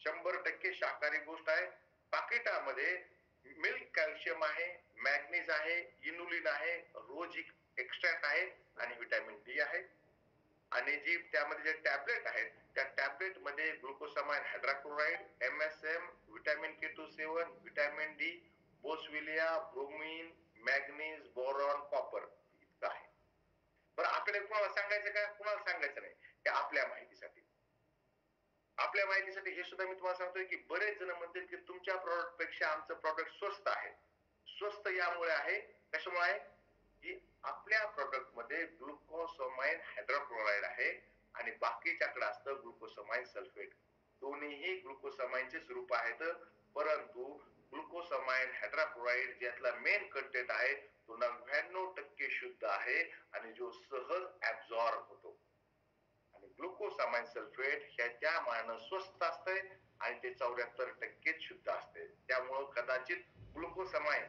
100% शाकाहारी गोष्ट आहे. पाकिटामध्ये मिल्क कॅल्शियम आहे, मॅग्नीज आहे, इन्युलिन आहे, रोजिक एक्स्ट्रॅक्ट आहे, आणि व्हिटॅमिन डी आहे. आणि जी त्यामध्ये जे टॅबलेट आहेत, त्या टॅबलेट मध्ये glucosamine hydrochloride, MSM, vitamin K27, vitamin D, boswellia, bromine, manganese, boron, copper इतकं आहे. बरं, आपल्याला कोणाला सांगायचं का? कोणाला सांगायचं नाही, हे आपल्या माहितीसाठी. आपल्या माहितीसाठी हे सुद्धा मी तुम्हाला सांगतोय की बरेच जण म्हणतील की तुमच्या प्रॉडक्ट पेक्षा आमचं प्रॉडक्ट स्वस्त आहे. स्वस्त यामुळे आहे, कशामुळे आहे की आपल्या प्रॉडक्ट मध्ये ग्लुकोसामाइन हायड्रोक्लोराइड आहे, आणि बाकीच्याकडे असतं ग्लुकोसामाइन सल्फेट. दोन्हीही ग्लुकोसामाइनचे स्वरूप आहेत, परंतु ग्लुकोसामाइन हायड्रोक्लोराइड ज्यातला मेन कंटेंट आहे तो 99% शुद्ध आहे, आणि जो सहज ऍब्सॉर्ब होतो. आणि ग्लुकोसामाइन सल्फेट ह्याच्या मानानं स्वस्त असतंय, आणि ते 74% शुद्ध असते. त्यामुळं कदाचित ग्लुकोसामाइन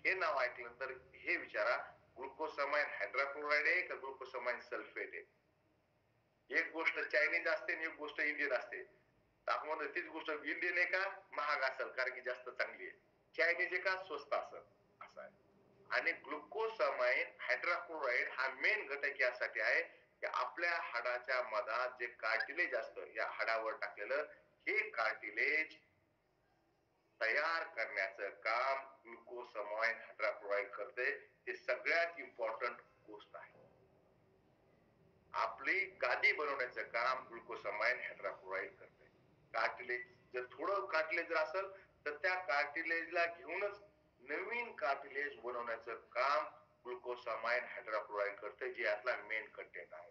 हे नाव ऐकलं तर हे विचारा, ग्लुकोसामाइन हायड्रोक्लोराइड आहे का ग्लुकोसामाइन सल्फेट आहे? एक गोष्ट चायनीज असते आणि एक गोष्ट इंडियन असते. आपण तीच गोष्ट इंडियन आहे का महाग असेल कारण की जास्त चांगली आहे, चायनीज आहे का स्वस्त असेल, असं आहे. आणि ग्लुकोसामाइन हायड्रोक्लोराइड हा मेन घटक यासाठी आहे की आपल्या हाडाच्या मधात जे कार्टिलेज असतं या हाडावर टाकलेलं, हे कार्टिलेज तयार करण्याचं काम ग्लुकोसमाइन हायड्रोक्लोराईड करते. हे सगळ्यात इम्पॉर्टंट गोष्ट आहे. आपली गादी बनवण्याचं काम ग्लुकोसमाइन हायड्रोक्लोराईड करते. कार्टिलेज जर थोडं कार्टिलेज जर असेल तर त्या कार्टिलेजला घेऊनच नवीन कार्टिलेज बनवण्याचं काम ग्लुकोसमाइन हायड्रोक्लोराईड करते, जे यातला मेन कंटेंट आहे.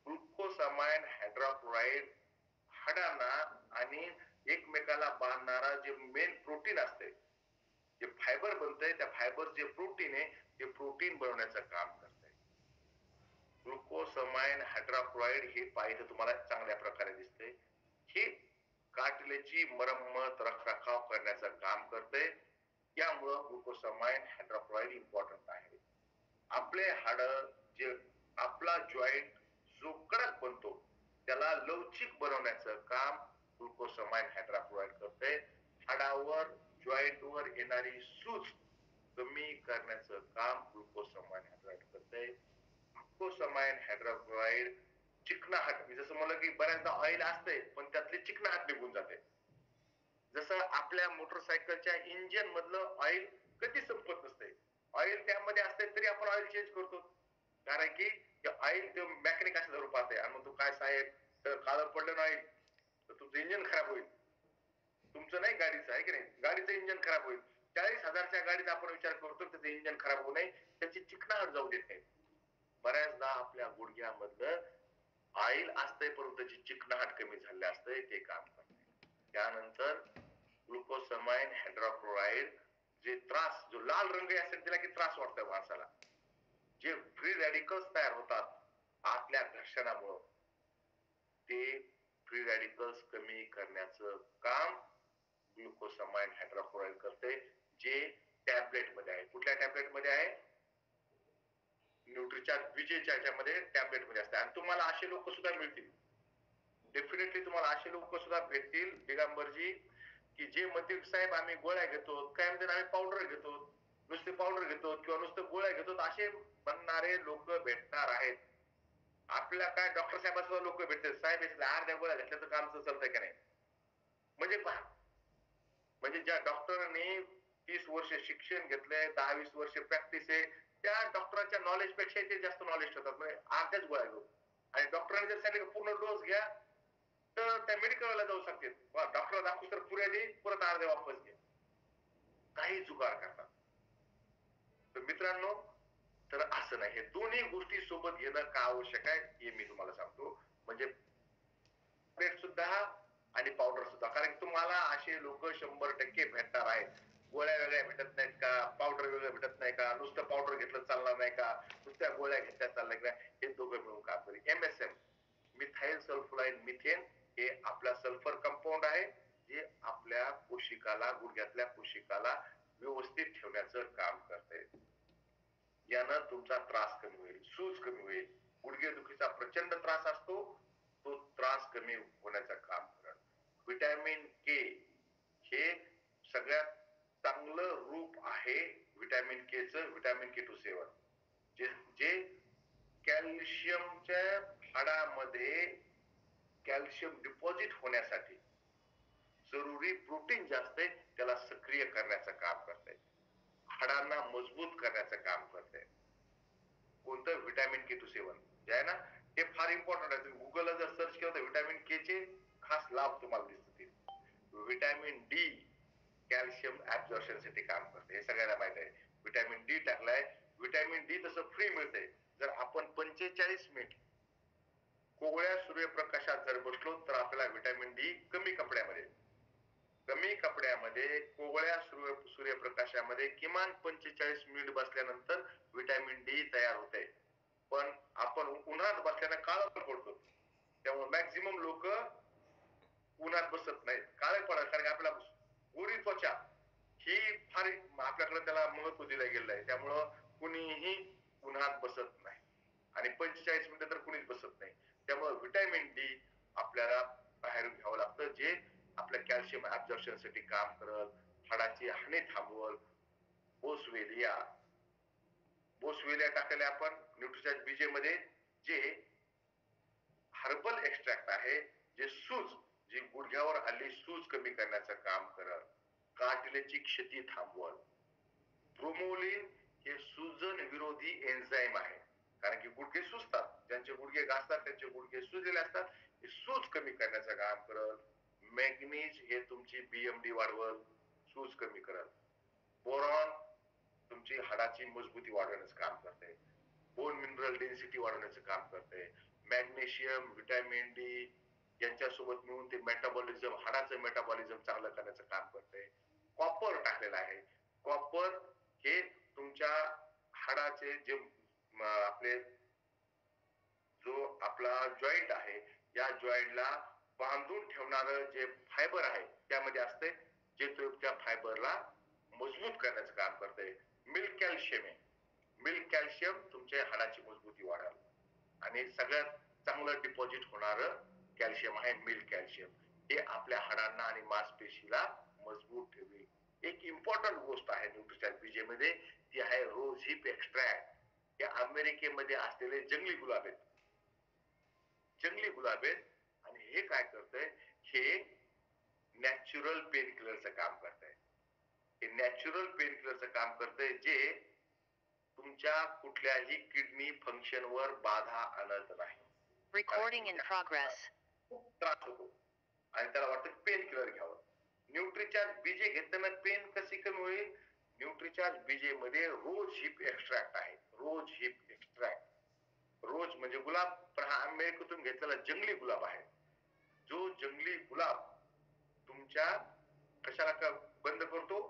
ग्लुकोसमाइन हायड्रोक्लोराईड हाडांना आणि एकमेकाला बांधणारा जे मेन प्रोटीन असते, जे फायबर बनतंय, त्या फायबर जे प्रोटीन आहे ते प्रोटीन बनवण्याचं काम करते. ग्लुकोसमाइन हायड्रोक्लोराईड हे पाहिजे तुम्हाला चांगल्या प्रकारे दिसते. हे कार्टिलेजची मरम्मत रखरखाव करण्याचं काम करते. त्यामुळं ग्लुकोसमाइन हायड्रोक्लोराईड इम्पॉर्टंट आहे. आपले हाड जे आपला जॉईंट जो कडक बनतो त्याला लवचिक बनवण्याचं काम ग्लुकोसमाइन हायड्रोक्लोराईड करते. हाडावर जॉईंट वर येणारी सूज कमी करण्याचं काम ग्लुकोसमाइन हायड्रोक्लोराईड करते. ग्लुकोसमाइन हायड्रोक्लोराईड चिकनाहट, मी जसं म्हणलं की बऱ्याचदा ऑइल असते पण त्यातली चिकनाहट निघून जाते. जसं आपल्या मोटरसायकलच्या इंजिन मधलं ऑइल कधी संपत नसते. ऑइल त्यामध्ये असते तरी आपण ऑइल चेंज करतो, कारण की ऑइल ते मेकॅनिक असं रूपात आहे. आणि मग तू काय साहेब तर काळं पडलं नाही तर तुमचं इंजिन खराब होईल. तुमचं नाही गाडीचं, आहे की नाही, गाडीचं इंजिन खराब होईल. 40,000च्या गाडीत आपण विचार करतो त्याचं इंजिन खराब होऊ नये, त्याची चिकनाहट जाऊ देत नाही. बऱ्याचदा आपल्या गुडघ्यामधलं ऑइल असते परंतु त्याची चिकनाहट कमी झाली असते, ते काम करते. त्यानंतर ग्लुकोसमाइन हायड्रोक्लोराईड जे त्रास, जो लाल रंग असेल त्याला की त्रास वाटतो माणसाला, जे फ्री रॅडिकल्स तयार होतात आतल्या घर्षणामुळे, ते फ्री रॅडिकल्स कमी करण्याचं काम ग्लुकोसमाइन हायड्रोक्लोराईड करते, जे टॅबलेट मध्ये आहे. कुठल्या टॅबलेट मध्ये आहे? न्यूट्रिचार्ज विजेच्या ह्याच्यामध्ये टॅबलेट मध्ये असते. आणि तुम्हाला असे लोक सुद्धा मिळतील, डेफिनेटली तुम्हाला असे लोक सुद्धा भेटतील दिगंबरजी, की जे म्हणतील साहेब आम्ही गोळ्या घेतो, काय म्हणतात आम्ही पावडर घेतो, नुसते पावडर घेतो किंवा नुसतं गोळ्या घेतो, असे म्हणणारे लोक भेटणार आहेत. आपल्याला काय डॉक्टर साहेबांसुद्धा लोक भेटतात, साहेब अर्ध्या गोळ्या घेतल्या तर काम चालतंय का नाही. म्हणजे पहा, म्हणजे ज्या डॉक्टरांनी 30 वर्ष शिक्षण घेतलंय, 10-20 वर्ष प्रॅक्टिस आहे, त्या डॉक्टरांच्या नॉलेज पेक्षा ते जास्त नॉलेज ठेवतात. म्हणजे अर्ध्याच गोळ्या घेऊन, आणि डॉक्टरांनी जर सांगितलं पूर्ण डोस घ्या तर त्या मेडिकलला जाऊ शकते, डॉक्टर दाखवू तर पुऱ्या दे, परत अर्ध्या वापस घ्या, काही जुगार करतात. तर मित्रांनो, तर असं नाही, हे दोन्ही गोष्टी सोबत घेणं का आवश्यक आहे हे मी तुम्हाला सांगतो. म्हणजे टॅबलेट सुद्धा आणि पावडर सुद्धा, कारण तुम्हाला असे लोक 100% भेटणार आहेत. गोळ्या वेगळ्या भेटत नाहीत का, पावडर वेगळं भेटत नाही का, नुसतं पावडर घेतलं चालणार नाही का, नुसत्या गोळ्या घेतल्या चालणार का, हे दोघं मिळून काम करेल. MSM, मिथाइल सल्फोनाइल मिथेन, हे आपला सल्फर कंपाऊंड आहे, जे आपल्या कोशिकाला, गुडघ्यातल्या कोशिकाला व्यवस्थित ठेवण्याचं काम करते. यानं तुमचा त्रास कमी होईल, सूज कमी होईल. गुडघेदुखीचा प्रचंड त्रास असतो, तो त्रास कमी होण्याचं काम करेल. व्हिटॅमिन के हे सगळ्यात चांगलं रूप आहे व्हिटॅमिन के चं, व्हिटॅमिन K27, जे कॅल्शियमच्या हाडामध्ये कॅल्शियम डिपॉझिट होण्यासाठी जरुरी प्रोटीन जास्त आहे त्याला सक्रिय करण्याचं काम करते, हाडांना मजबूत करण्याचं काम करते. कोणतं? व्हिटॅमिन K27 जे आहे ना, हे फार इम्पॉर्टंट आहे. तुम्ही गुगलला जर सर्च केलं तर व्हिटॅमिन के चे खास लाभ तुम्हाला दिसतील. व्हिटॅमिन डी कॅल्शियम ऍब्झॉर्प्शन साठी काम करते, हे सगळ्यांना माहित आहे. व्हिटॅमिन डी टाकलाय, व्हिटॅमिन डी तसं फ्री मिळते. जर आपण 45 मिनिट कोवळ्या सूर्यप्रकाशात जर बसलो तर आपल्याला व्हिटॅमिन डी कमी कपड्यामध्ये कोवळ्या सूर्यप्रकाशामध्ये किमान 45 मिनिट बसल्यानंतर व्हिटॅमिन डी तयार होते. पण आपण उन्हात बसल्यानं काळं पडतो, त्यामुळे मॅक्झिमम लोक उन्हात बसत नाहीत, काळे पडतात, कारण आपल्याला गोरी त्वचा ही फार आपल्याकडे त्याला महत्व दिलं गेलं आहे. त्यामुळं कुणीही उन्हात बसत नाही, आणि 45 मिनिटं तर कुणीच बसत नाही. त्यामुळे व्हिटॅमिन डी आपल्याला बाहेरून घ्यावं लागतं, जे आपल्या कॅल्शियम ऍब्झॉर्प्शन साठी काम करल, हाडाची हानी थांबवल. बोसवेलिया टाकलेल्या आपण न्यूट्रिचार्ज बीजे मध्ये, जे हर्बल एक्स्ट्रॅक्ट आहे जे सूज, जी गुडघ्यावर आली सूज कमी करण्याचं काम करत, कार्टिलेजची क्षती थांबवल. ब्रोमोलिन हे सूजन विरोधी एन्झाईम आहे, कारण की गुडघे सुजतात, ज्यांचे गुडघे घासतात त्यांचे गुडघे सुजलेले असतात, हे सूज कमी करण्याचं काम करत. मॅग्नीज हे तुमची बीएमडी वाढवल, सूज कमी करत. बोरॉन तुमची हाडाची मजबूती वाढवण्याचं काम करते, बोन मिनरल डेन्सिटी वाढवण्याचं काम करते. मॅग्नेशियम, व्हिटॅमिन डी यांच्यासोबत मिळून ते मेटाबॉलिझम, हाडाचं मेटाबॉलिझम चांगलं करण्याचं काम करते. कॉपर टाकलेलं आहे. कॉपर हे तुमच्या हाडाचे जे आपले जो आपला जॉईंट आहे, या जॉईंटला बांधून ठेवणारं जे फायबर आहे त्यामध्ये असते, जे त्या फायबरला मजबूत करण्याचं काम करते. मिल्क कॅल्शियम आहे. मिल्क कॅल्शियम तुमच्या हाडाची मजबूती वाढेल आणि सगळ्यात चांगलं डिपॉझिट होणारं कॅल्शियम आहे मिल्क कॅल्शियम. हे आपल्या हाडांना आणि मांसपेशीला मजबूत ठेवेल. एक इम्पॉर्टंट गोष्ट आहे न्यूट्रिचार्ज बीजे मध्ये, ती आहे रोज हिप एक्स्ट्रॅक्ट. हे अमेरिकेमध्ये असलेले जंगली गुलाब आहेत, जंगली गुलाब आहेत. आणि हे काय करतंय, हे नॅचरल पेन किलरचं काम करतंय. हे नॅचरल पेन किलरचं काम करतंय जे तुमच्या कुठल्याही किडनी फंक्शनवर बाधा आणत नाही. Recording in progress. खूप त्रास होतो आणि त्याला वाटतं पेन किलर घ्यावं. न्यूट्रिचार्ज बीजे घेताना पेन कशी कमी होईल? न्यूट्रिचार्ज बीजे मध्ये रोज हिप एक्स्ट्रॅक्ट आहे. रोज हिप एक्स्ट्रॅक्ट. रोज म्हणजे गुलाब, पण हा अमेरिकेतून घेतलेला जंगली गुलाब आहे. जो जंगली गुलाब तुमच्या कशाला बंद करतो?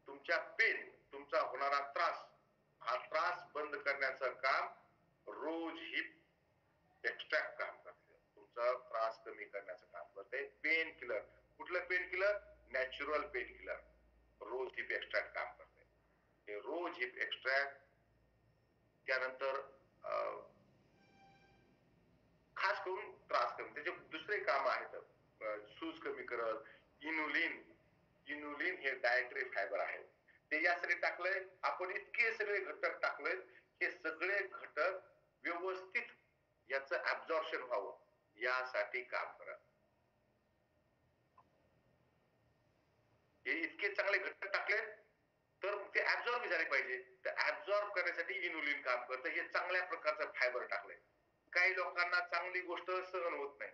तुमच्या पेन, तुमचा होणारा त्रास, हा त्रास बंद करण्याचं काम रोज हिप एक्स्ट्रॅक्ट काम करते. तुमचा त्रास कमी करण्याचं काम करते. पेन किलर, कुठलं pain killer? Natural pain killer. Rose hip extract काम करते. हे रोज हिप एक्स्ट्रॅक्ट. त्यानंतर खास करून त्रास कमी, त्याचे दुसरे काम आहेत, सूज कमी करत. इन्युलिन, इन्युलिन हे डायटरी फायबर आहे, ते यासाठी टाकलंय. आपण इतके सगळे घटक टाकलेत, हे सगळे घटक व्यवस्थित याचं ऍब्झॉर्प्शन व्हावं यासाठी काम करा. हे इतके चांगले घटक टाकलेत तर ते ऍब्झॉर्ब झाले पाहिजे. तर ऍब्झॉर्ब करण्यासाठी इन्युलिन काम करतं. हे चांगल्या प्रकारचं फायबर टाकलंय. काही लोकांना चांगली गोष्ट सहन होत नाही,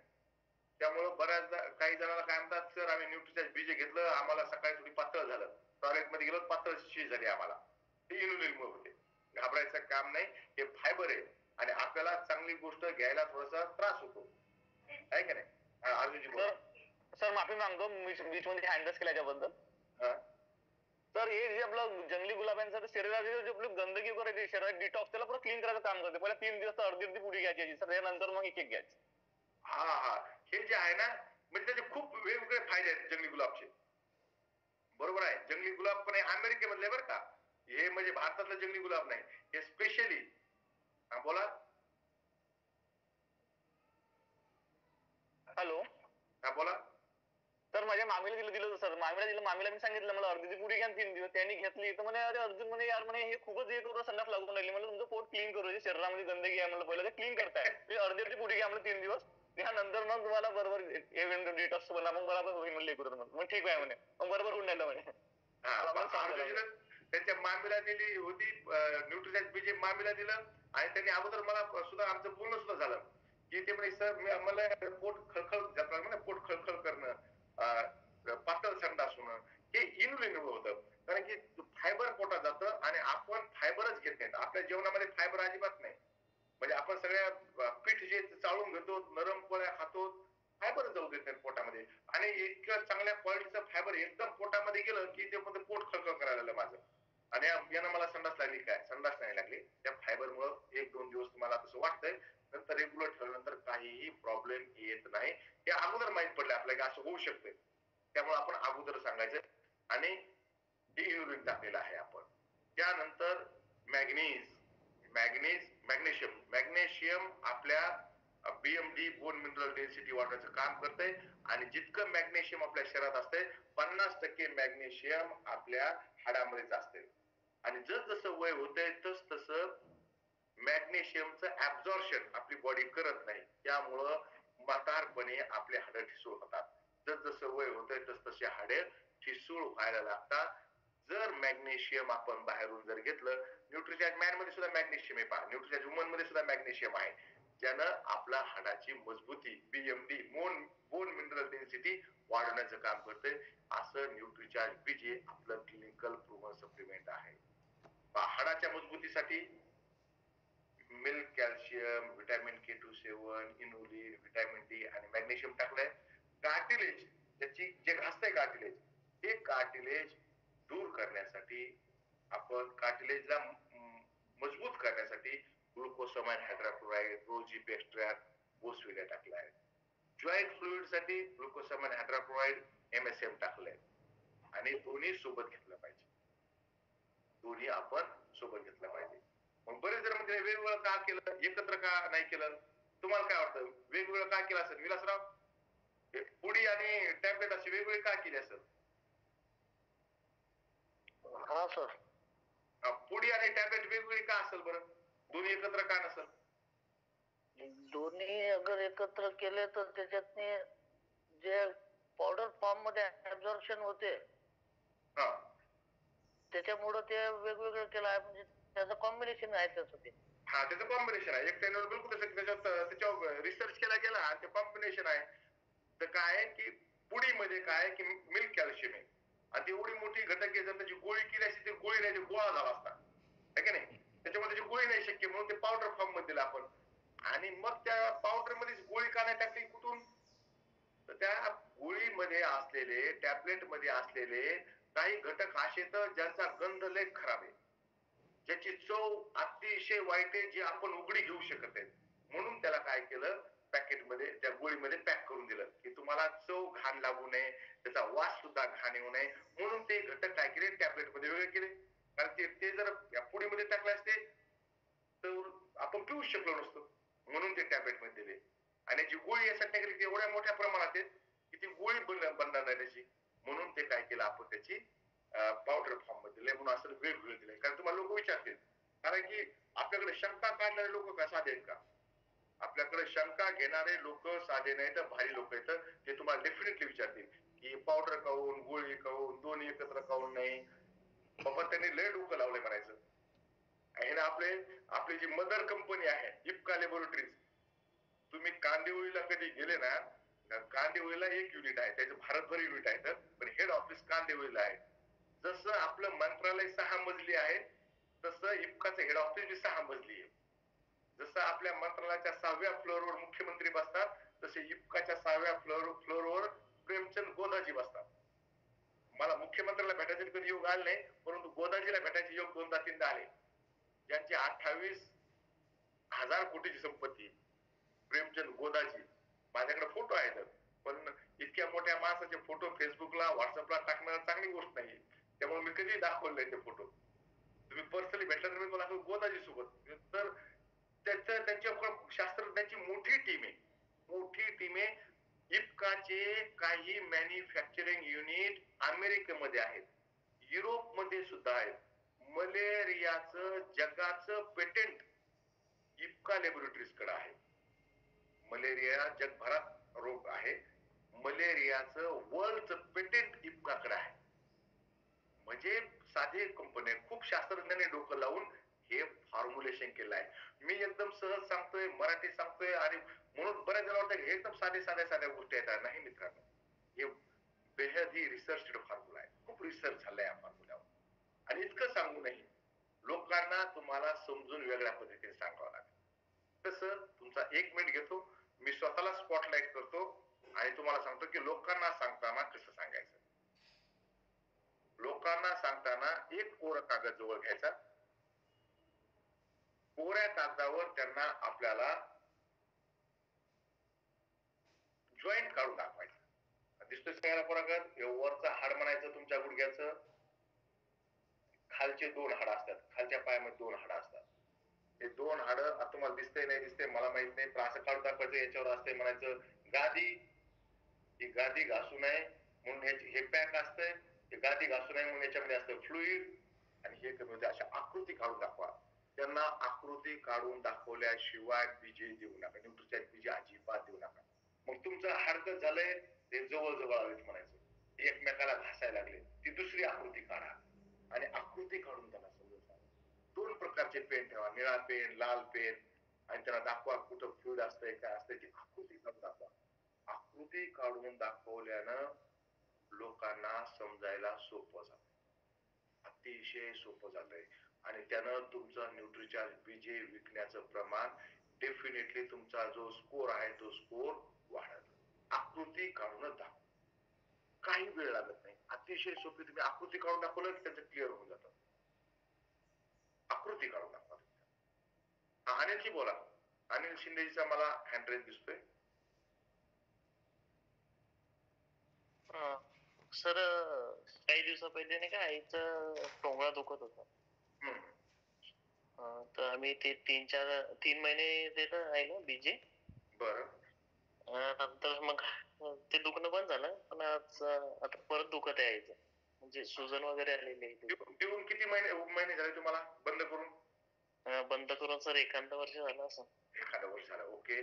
त्यामुळं बऱ्याचदा काही जणांना काय म्हणतात, सर आम्ही न्यूट्रिचार्ज बीजे घेतलं, आम्हाला सकाळी थोडी पातळ झालं, टॉयलेटमध्ये गेलो पातळ शी झाली आम्हाला. ते इन्युलिन मुळे होते. घाबरायचं काम नाही, हे फायबर आहे आणि आपल्याला चांगली गोष्ट घ्यायला थोडासा त्रास होतो, आहे का नाही? अर्जुनजी बोला. सर माफी मागतो बीच मध्ये हँडल्स केल्याच्याबद्दल. तर हे जे आपलं जंगली गुलाबांचं शरीराची जे आपली गंदगी वगैरे शरीरात डिटॉक्स, त्याला पुरं क्लीन करायचं काम करते. पहिल्या 3 दिवस अर्धी पुडी घ्यायची सर, त्यानंतर मग एक घ्यायची. हा, हे जे आहे ना, म्हणजे त्याचे खूप वेगवेगळे फायदे आहेत जंगली गुलाबचे. बरोबर आहे. जंगली गुलाब पण हे अमेरिकेमधले बरं का, हे म्हणजे भारतातलं जंगली गुलाब नाही, हे स्पेशली. हा बोला. हॅलो, हा बोला. तर माझ्या मामीला दिलं सर, मामीला मी सांगितलं मला अर्धी पुडी घ्या 3 दिवस, त्यांनी घेतली. तर म्हणे अरे अर्जुन म्हणे यार म्हणे हे खूपच हे करून संडास लागून राहिली. म्हणलं तुमचं पोट क्लीन करू, शरीरामध्ये गंदगी आहे म्हणलं, पहिलं ते क्लीन करताय. अर्धी पुडी घ्या म्हणलं 3 दिवस, त्यानंतर मग तुम्हाला बरोबर डिटॉक्स बनला, मग बरोबर होईल म्हणले करून. मग ठीक आहे म्हणे, मग बरोबर होऊन राहिलं म्हणे. त्यांच्या मामीला दिली होती न्यूट्रिचार्ज बीजे, मामीला दिलं आणि त्यांनी अगोदर मला सुद्धा आमचं बोलणं सुद्धा झालं की ते म्हणे सर मला पोट खळखळ जातं म्हणे, पोट खळखळ करणं, पातळ संडास होणं, हे इन्युलिन होतं. कारण की फायबर पोटात जातं आणि आपण फायबरच घेत नाहीत. आपल्या जेवणामध्ये फायबर अजिबात नाही. म्हणजे आपण सगळ्या पीठ जे चाळून घेतो, नरम पोळ्या खातो, फायबर जाऊ देत नाही पोटामध्ये. आणि इतकं चांगल्या क्वालिटीचं फायबर एकदम पोटामध्ये गेलं की ते मध्ये पोट खळखळ करायला लागलं माझं. आणि यानं मला संडास लागली काय? संडास नाही लागली. त्या फायबरमुळं 1-2 दिवस तुम्हाला तसं वाटतंय, नंतर रेग्युलर ठेवल्यानंतर काहीही प्रॉब्लेम येत नाही. हे अगोदर माहित पडलं आपल्याला असं होऊ शकतंय, त्यामुळे आपण अगोदर सांगायचं. आणि इन्युलिन टाकलेलं आहे आपण. त्यानंतर मॅग्नेशियम आपल्या बीएमडी, बोन मिनरल डेन्सिटी वाढवण्याचं काम करतंय. आणि जितकं मॅग्नेशियम आपल्या शरीरात असते 50% मॅग्नेशियम आपल्या हाडामध्येच असते. आणि जसं वय होतंय तसं मॅग्नेशियमचं ऍब्झॉर्प्शन आपली बॉडी करत नाही, त्यामुळं म्हातारपणी आपले हाडं ठिसूळ होतात. जसजसं वय होतंय तसतसे हाडे ठिसूळ व्हायला लागतात. जर मॅग्नेशियम आपण बाहेरून जर घेतलं, न्यूट्रिचार्ज मॅन मध्ये सुद्धा मॅग्नेशियम आहे पहा, न्यूट्रिचार्ज वुमन मध्ये सुद्धा मॅग्नेशियम आहे, ज्यानं आपला हाडाची मजबूती BMD बोन मिनरल डेन्सिटी वाढवण्याचं काम करते. असं न्यूट्रिचार्ज बीजे आपलं क्लिनिकल प्रूव्हन सप्लिमेंट आहे. हाडाच्या मजबूतीसाठी milk, calcium, vitamin K27, inulin, vitamin D आणि मॅग्नेशियम टाकलंय. कार्टिलेज, त्याची जे घासतंय कार्टिलेज, हे कार्टिलेज दूर करण्यासाठी आपण कार्टिलेजला मजबूत करण्यासाठी ग्लुकोसामाइन हायड्रोक्लोराइड, रोझिपेस्ट्रॅट, बोसवेलिया टाकलाय. जॉईंट फ्लुइड साठी ग्लुकोसामाइन हायड्रोक्लोराइड, MSM टाकलंय. आणि दोन्ही सोबत घेतलं पाहिजे. दोन्ही आपण सोबत घेतलं पाहिजे. मग बरेच जण म्हणजे वेगवेगळं का केलं, एकत्र का नाही केलं? तुम्हाला काय वाटतं वेगवेगळं का केलं असेल विलासराव? पुडी आणि टॅबलेट अशी वेगवेगळी का केली असेल? हा सर. पुडी आणि टॅबलेट वेगवेगळी का असेल बरं? दोन्ही एकत्र का नसेल? दोन्ही अगर एकत्र केले तर त्याच्यातने जे पावडर फॉर्म मध्ये ऍब्झॉर्प्शन होते त्याच्यामुळे ते वेगवेगळं केलं आहे, म्हणजे त्याचं कॉम्बिनेशन आहे त्याचं ते. हा, त्याचं कॉम्बिनेशन आहे. एक टेनवर बिलकुल त्याच्यावर रिसर्च केला गेला आणि ते कॉम्बिनेशन आहे. तर काय आहे की पुडीमध्ये काय आहे की मिल्क कॅल्शियम आहे आणि ती एवढी मोठी घटक आहे, जर त्याची गोळी केली असती तर गोळी नाही, गोळा झाला असता, आहे की नाही? त्याच्यामुळे त्याची गोळी नाही शक्य, म्हणून ते पावडर फॉर्म मध्ये दिलं आपण. आणि मग त्या पावडर मध्ये गोळी का नाही टाकली कुठून? तर त्या गोळीमध्ये असलेले, टॅबलेट मध्ये असलेले काही घटक असे तर ज्यांचा गंध लय खराब आहे, ज्याची चव अतिशय वाईट आहे, जी आपण उघडी घेऊ शकत नाही. म्हणून त्याला काय केलं, पॅकेटमध्ये त्या गोळीमध्ये पॅक करून दिलं की तुम्हाला चव घाण लागू नये, त्याचा वास सुद्धा घाण येऊ नये, म्हणून ते घटक काय केले टॅबलेट मध्ये वेगळे केले. कारण ते जर या पुडीमध्ये टाकले असते तर आपण पिऊ शकलो नसतो, म्हणून ते टॅबलेट मध्ये दिले. आणि जी गोळी यासाठी केली ती एवढ्या मोठ्या प्रमाणात आहे की ती गोळी बनणार नाही त्याची, म्हणून ते काय केलं आपण त्याची पावडर फॉर्म मध्ये दिले, म्हणून असं वेगवेगळे दिले. कारण तुम्हाला लोक विचारतील, कारण की आपल्याकडे शंका काढणारे लोक का साधे आहेत का? आपल्याकडे शंका घेणारे लोक साधे नाही तर भारी लोक आहेत. ते तुम्हाला डेफिनेटली विचारतील की पावडर काऊन, गोळी काऊन, दोन्ही एकत्र काऊन नाही? बाबा त्यांनी लय डोकं लावलंय म्हणायचं. आणि आपली जी मदर कंपनी आहे इप्का लॅबोरेटरीज, तुम्ही कांदिवळीला कधी गेले ना, कांदिवळीला एक युनिट आहे, त्याचे भारतभर युनिट आहेत, पण हेड ऑफिस कांदिवळीला आहे. जसं आपलं मंत्रालय 6 मजली आहे तसं इप्काचं हेड ऑफिस बी 6 मजली आहे. जसं आपल्या मंत्रालयाच्या 6व्या फ्लोअरवर मुख्यमंत्री बसतात, तसे इप्काच्या 6व्या फ्लोअरवर प्रेमचंद गोदाजी बसतात. मला मुख्यमंत्र्याला भेटायचे कधी योग आले नाही, परंतु गोदाजीला भेटायचे योग 2दा-3दा आले. ज्यांची 28,000 कोटीची संपत्ती, प्रेमचंद गोदाजी. माझ्याकडे फोटो आहेत, पण इतक्या मोठ्या माणसाचे फोटो फेसबुकला, व्हॉट्सअपला टाकणं चांगली गोष्ट नाही, त्यामुळे मी कधी दाखवले ते फोटो. तुम्ही पर्सनली भेटला तर मी मला गोदाजी सोबत, तर त्यांच्या शास्त्रज्ञांची मोठी टीम आहे. इप्काचे काही मॅन्युफॅक्चरिंग युनिट अमेरिकेमध्ये आहेत, युरोपमध्ये सुद्धा आहेत. मलेरियाचं जगाचं पेटंट इप्का लॅबोरेटरीज कडे आहे. मलेरिया जगभरात रोग आहे, मलेरियाचं वर्ल्डचं पेटंट इप्काकडे आहे. म्हणजे साधी कंपनी, खूप शास्त्रज्ञांनी डोकं लावून हे फॉर्म्युलेशन केलं आहे. मी एकदम सहज सांगतोय, मराठी सांगतोय, आणि म्हणून बऱ्याच जण वाटतं हे एकदम साध्या गोष्टी आहेत. नाही मित्रांनो, हे बेहद ही रिसर्च फॉर्म्युला आहे, खूप रिसर्च झालाय या फॉर्म्युल्यावर. आणि इतकं सांगू नाही, लोकांना तुम्हाला समजून वेगळ्या पद्धतीने सांगावं लागेल. तसं तुमचा 1 मिनिट घेतो, मी स्वतःला स्पॉटलाइट करतो आणि तुम्हाला सांगतो की लोकांना सांगताना कसं सांगायचं. लोकांना सांगताना एक कोरं कागद जवळ घ्यायचा, कोऱ्या कागदावर त्यांना आपल्याला जॉईंट काढून दाखवायचं. दिसतोय सगळ्याला कोरा कागद? वरचं हाड म्हणायचं तुमच्या गुडघ्याचं, खालचे 2 हाड असतात, खालच्या पायामध्ये 2 हाड असतात. हे 2 हाड तुम्हाला दिसतंय नाही दिसतंय मला माहित नाही, पण असं काढून दाखवायचं. याच्यावर असतंय म्हणायचं गादी. ही गादी घासू नये म्हणून हे पॅक असतंय, हे गादी घासू नये म्हणून याच्यामध्ये असतं फ्लुइड, आणि हे कमी होते. अशा आकृती काढून दाखवा. त्यांना आकृती काढून दाखवल्याशिवाय बीजे देऊ नका, न्यूट्रिचार्ज बीजे अजिबात देऊ नका. मग तुमचं हाडकं झालंय ते जवळ जवळ आलेत म्हणायचं, एकमेकाला घासायला लागले, ती दुसरी आकृती काढा आणि आकृती काढून त्याला समजून सांगा. 2 प्रकारचे पेन ठेवा, निळा पेन, लाल पेन, आणि त्याला दाखवा कुठं फ्लुइड असतंय काय असतंय ती आकृती काढून दाखवा. आकृती काढून दाखवल्यानं लोकांना समजायला सोपं जातं, अतिशय सोपं जातंय आणि त्यानं तुमचं न्यूट्रिचार्ज बीजे विकण्याचं प्रमाण डेफिनेटली तुमचा जो स्कोर आहे तो स्कोर वाढत. आकृती काढूनच दाखवा, काही वेळ लागत नाही, अतिशय सोपी. तुम्ही आकृती काढून दाखवलं की त्यांचं क्लिअर होऊन जातं. आकृती काढून दाखवा. अनिलजी बोला. अनिल शिंदेचा मला हँडरेज दिसतोय. सर काही दिवसा पहिले नाही का आईचं टोंगळा दुखत होता. तर आम्ही ते 3 महिने दिलं आईला बीजे. बरं. नंतर मग ते दुखणं बंद झालं, पण आज आता परत दुखत आहे आईचं, म्हणजे सुजन वगैरे आलेली आहे. देऊन किती महिने झाले तुम्हाला बंद करून? बंद करून सर एखादं वर्ष झालं असं. एखादं वर्ष झालं, ओके.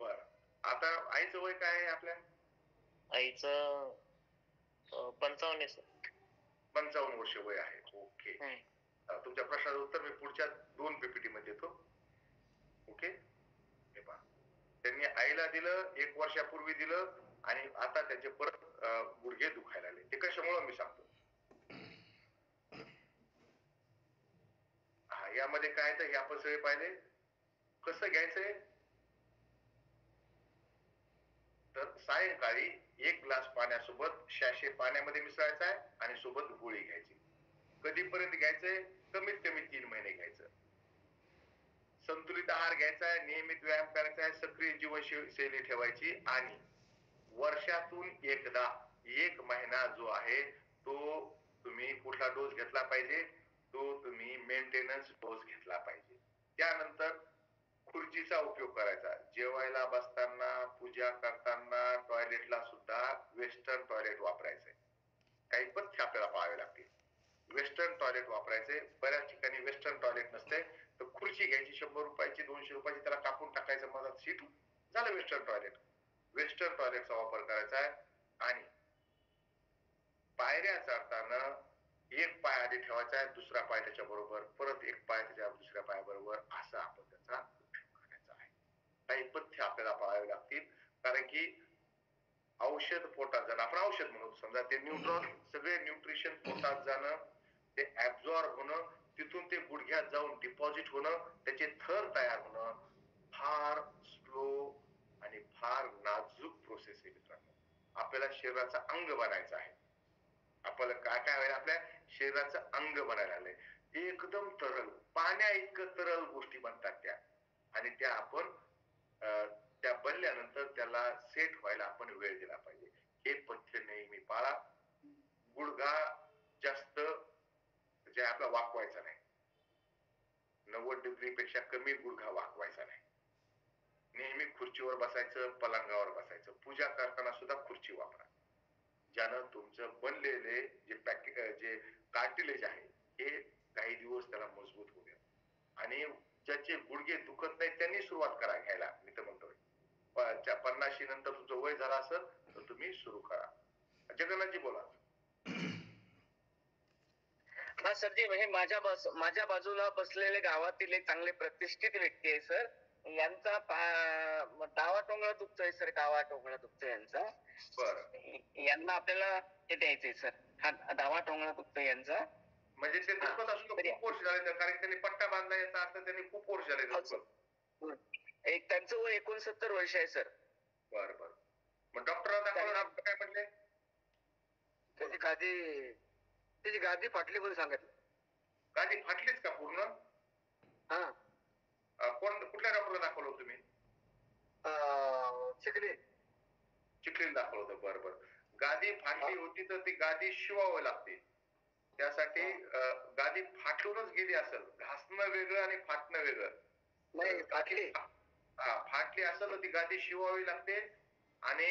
बर, आता आईचं वय काय आहे आपल्या? आईचं 55 आहे सर. 55 वर्ष वय आहे, ओके. तुमच्या प्रश्नाचं उत्तर मी पुढच्या 2 पीपीटी मध्ये देतो. ओके. हे पहा, त्यांनी आईला दिलं 1 वर्षापूर्वी दिलं आणि आता त्यांचे परत गुडघे दुखायला लागले. ते कशामुळे मी सांगतो. यामध्ये काय तर हे आपण सगळे पाहिले. कसं घ्यायचंय तर सायंकाळी 1 ग्लास पाण्यासोबत शॅशे पाण्यामध्ये मिसळायचा आहे आणि सोबत गोळी घ्यायची. कधीपर्यंत घ्यायचंय? कमीत कमी 3 महिने घ्यायचं. संतुलित आहार घ्यायचा आहे, नियमित व्यायाम करायचा आहे, सक्रिय जीवनशैली ठेवायची आणि वर्षातून एकदा 1 महिना जो आहे तो तुम्ही कुठला डोस घेतला पाहिजे, तो तुम्ही मेंटेनन्स डोस घेतला पाहिजे. त्यानंतर खुर्चीचा उपयोग करायचा. जेवायला बसताना, पूजा करताना, टॉयलेटला सुद्धा वेस्टर्न टॉयलेट वापरायचंय. काही पथ्य आपल्याला पाळावे लागतील. वेस्टर्न टॉयलेट वापरायचे. बऱ्याच ठिकाणी वेस्टर्न टॉयलेट नसते, तर खुर्ची घ्यायची 100 रुपयाची, 200 रुपयाची, त्याला कापून टाकायचं मधात सीट, झालं वेस्टर्न टॉयलेट. वेस्टर्न टॉयलेटचा वापर करायचा आहे. आणि पायऱ्या चढताना 1 पाय आधी ठेवायचा आहे, दुसरा पाय त्याच्या बरोबर, परत 1 पाय त्याच्या दुसऱ्या पायाबरोबर, असा आपण त्याचा उपयोग करायचा आहे. काही पथ्य आपल्याला पाळावे लागतील, कारण की औषध पोटात जाणं, आपण औषध म्हणून समजा, ते न्यूट्रॉन सगळे न्यूट्रिशन पोटात जाणं, ते ऍब्झॉर्ब होणं, तिथून ते गुडघ्यात जाऊन डिपॉझिट होणं, त्याचे थर तयार होणं फार स्लो आणि फार नाजूक प्रोसेस आहे मित्रांनो. आपल्याला शरीराचा अंग बनायचं आहे. आपल्याला काय काय व्हायला, आपल्या शरीराचं अंग बनायला लागलंय. एकदम तरल, पाण्या इतकं तरल गोष्टी बनतात त्या, आणि त्या आपण त्या बनल्यानंतर त्याला सेट व्हायला आपण वेळ दिला पाहिजे. हे पथ्य नेहमी पाळा. गुडघा जास्त जे आपला वाकवायचा नाही, 90 डिग्री पेक्षा कमी गुडघा वाकवायचा नाही. नेहमी खुर्चीवर बसायचं, पलंगावर बसायचं. पूजा करताना सुद्धा खुर्ची वापरा, ज्यानं तुमचं बनलेले जे कार्टिलेज आहे हे काही दिवस त्याला मजबूत होईल. आणि ज्याचे गुडघे दुखत नाही त्यांनी सुरुवात करा घ्यायला. मी तर म्हणतोय 50 नंतर तुमचं वय झालं असेल तर तुम्ही सुरू करा. जगन्नाथजी बोला. हा सरजी, म्हणजे माझ्या बाजूला बसलेले गावातील एक चांगले प्रतिष्ठित व्यक्ती आहे सर. यांचा डावा टोंगळा दुखतोय सर, डावा टोंगळा दुखतोय यांचा. यांना आपल्याला हे द्यायचंय सर. हा डावा टोंगळा दुखतोय यांचा. म्हणजे ते दुखत असून खूप वर्ष झाले, कारण त्यांनी पट्टा बांधला, याचा अर्थ त्यांनी खूप वर्ष झाले. एक त्यांचं वय 69 वर्ष आहे सर. बरं बरं. मग डॉक्टरांना दाखवलं, डॉक्टर काय म्हणले? त्याची गादी फाटली म्हणून सांगितलं. गादी फाटलीच का पूर्ण? हा. कुठल्या डॉक्टरला दाखवलं होतं तुम्ही? चिखलीला दाखवलं होतं. बरं बरं. गादी फाटली होती तर ती गादी शिवावं लागते. त्यासाठी गादी फाटूनच गेली असेल. घासणं वेगळं आणि फाटणं वेगळं. नाही, फाटली. फाटली असेल तर ती गादी शिवावी लागते आणि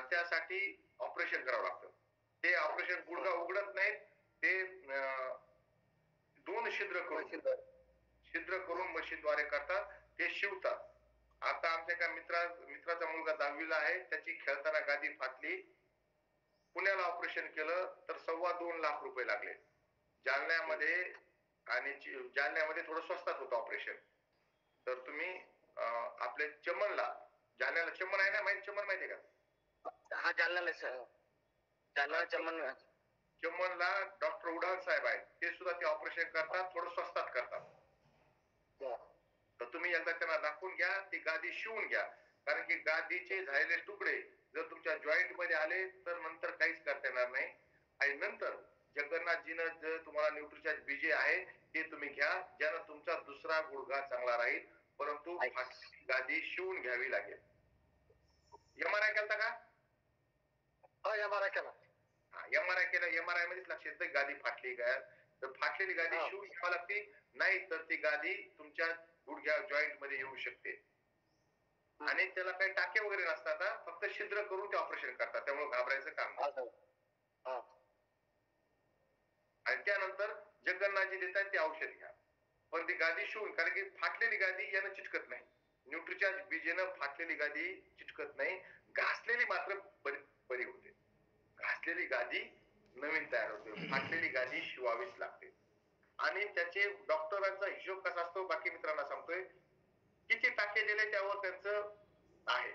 त्यासाठी ऑपरेशन करावं लागतं. ते ऑपरेशन गुडघा उघडत नाहीत, ते 2 छिद्र करून मशीनद्वारे करतात, ते शिवतात आता आमच्या एका मित्राचा मुलगा 10वीला आहे, त्याची खेळताना गादी फाटली, पुण्याला ऑपरेशन केलं तर 2.25 लाख रुपये लागले. जालन्यामध्ये जालन्यामध्ये थोडं स्वस्तात होतं ऑपरेशन. तर तुम्ही आपल्या जालन्याला चमन आहे ना, चमन माहिती आहे का? हा जालन्याला सर, जालना चमनला डॉक्टर उडान साहेब आहेत, ते सुद्धा ते ऑपरेशन करतात, थोडं स्वस्तात करतात. तर तुम्ही एकदा त्यांना दाखवून घ्या, ती गादी शिवून घ्या, कारण की गादीचे झालेले तुकडे जर तुमच्या जॉईंट मध्ये आले तर नंतर काहीच करता येणार नाही. आणि नंतर जगन्नाथजीनं जर तुम्हाला न्यूट्रिचार्ज बीजे आहे ते तुम्ही घ्या, ज्यानं तुमचा दुसरा गुडघा चांगला राहील, परंतु फाटलेली गादी शिवून घ्यावी लागेल. MRI केलता का? MRI केला. MRI केला, MRI मध्येच लक्ष येतं गादी फाटली का. तर फाटलेली गादी शिवून घ्यावी लागते, नाही तर ती गादी तुमच्या गुडघ्या जॉईंट मध्ये येऊ शकते. आणि त्याला काही टाके वगैरे नसतात, फक्त छिद्र करून ते ऑपरेशन करतात, त्यामुळे घाबरायचं काम नाही. आणि त्यानंतर जगन्नाथजी देतात ते औषध घ्या, पण ती गादी शिवून, कारण की फाटलेली गादी यानं चिटकत नाही. न्यूट्रिचार्ज बीजेनं फाटलेली गादी चिटकत नाही, घासलेली मात्र बरी होते. घासलेली गादी नवीन तयार होते, फाटलेली गादी शिवावीच लागते. आणि त्याचे डॉक्टरांचा हिशोब कसा असतो बाकी मित्रांना सांगतोय, किती टाके दिले त्यावर त्यांचं आहे.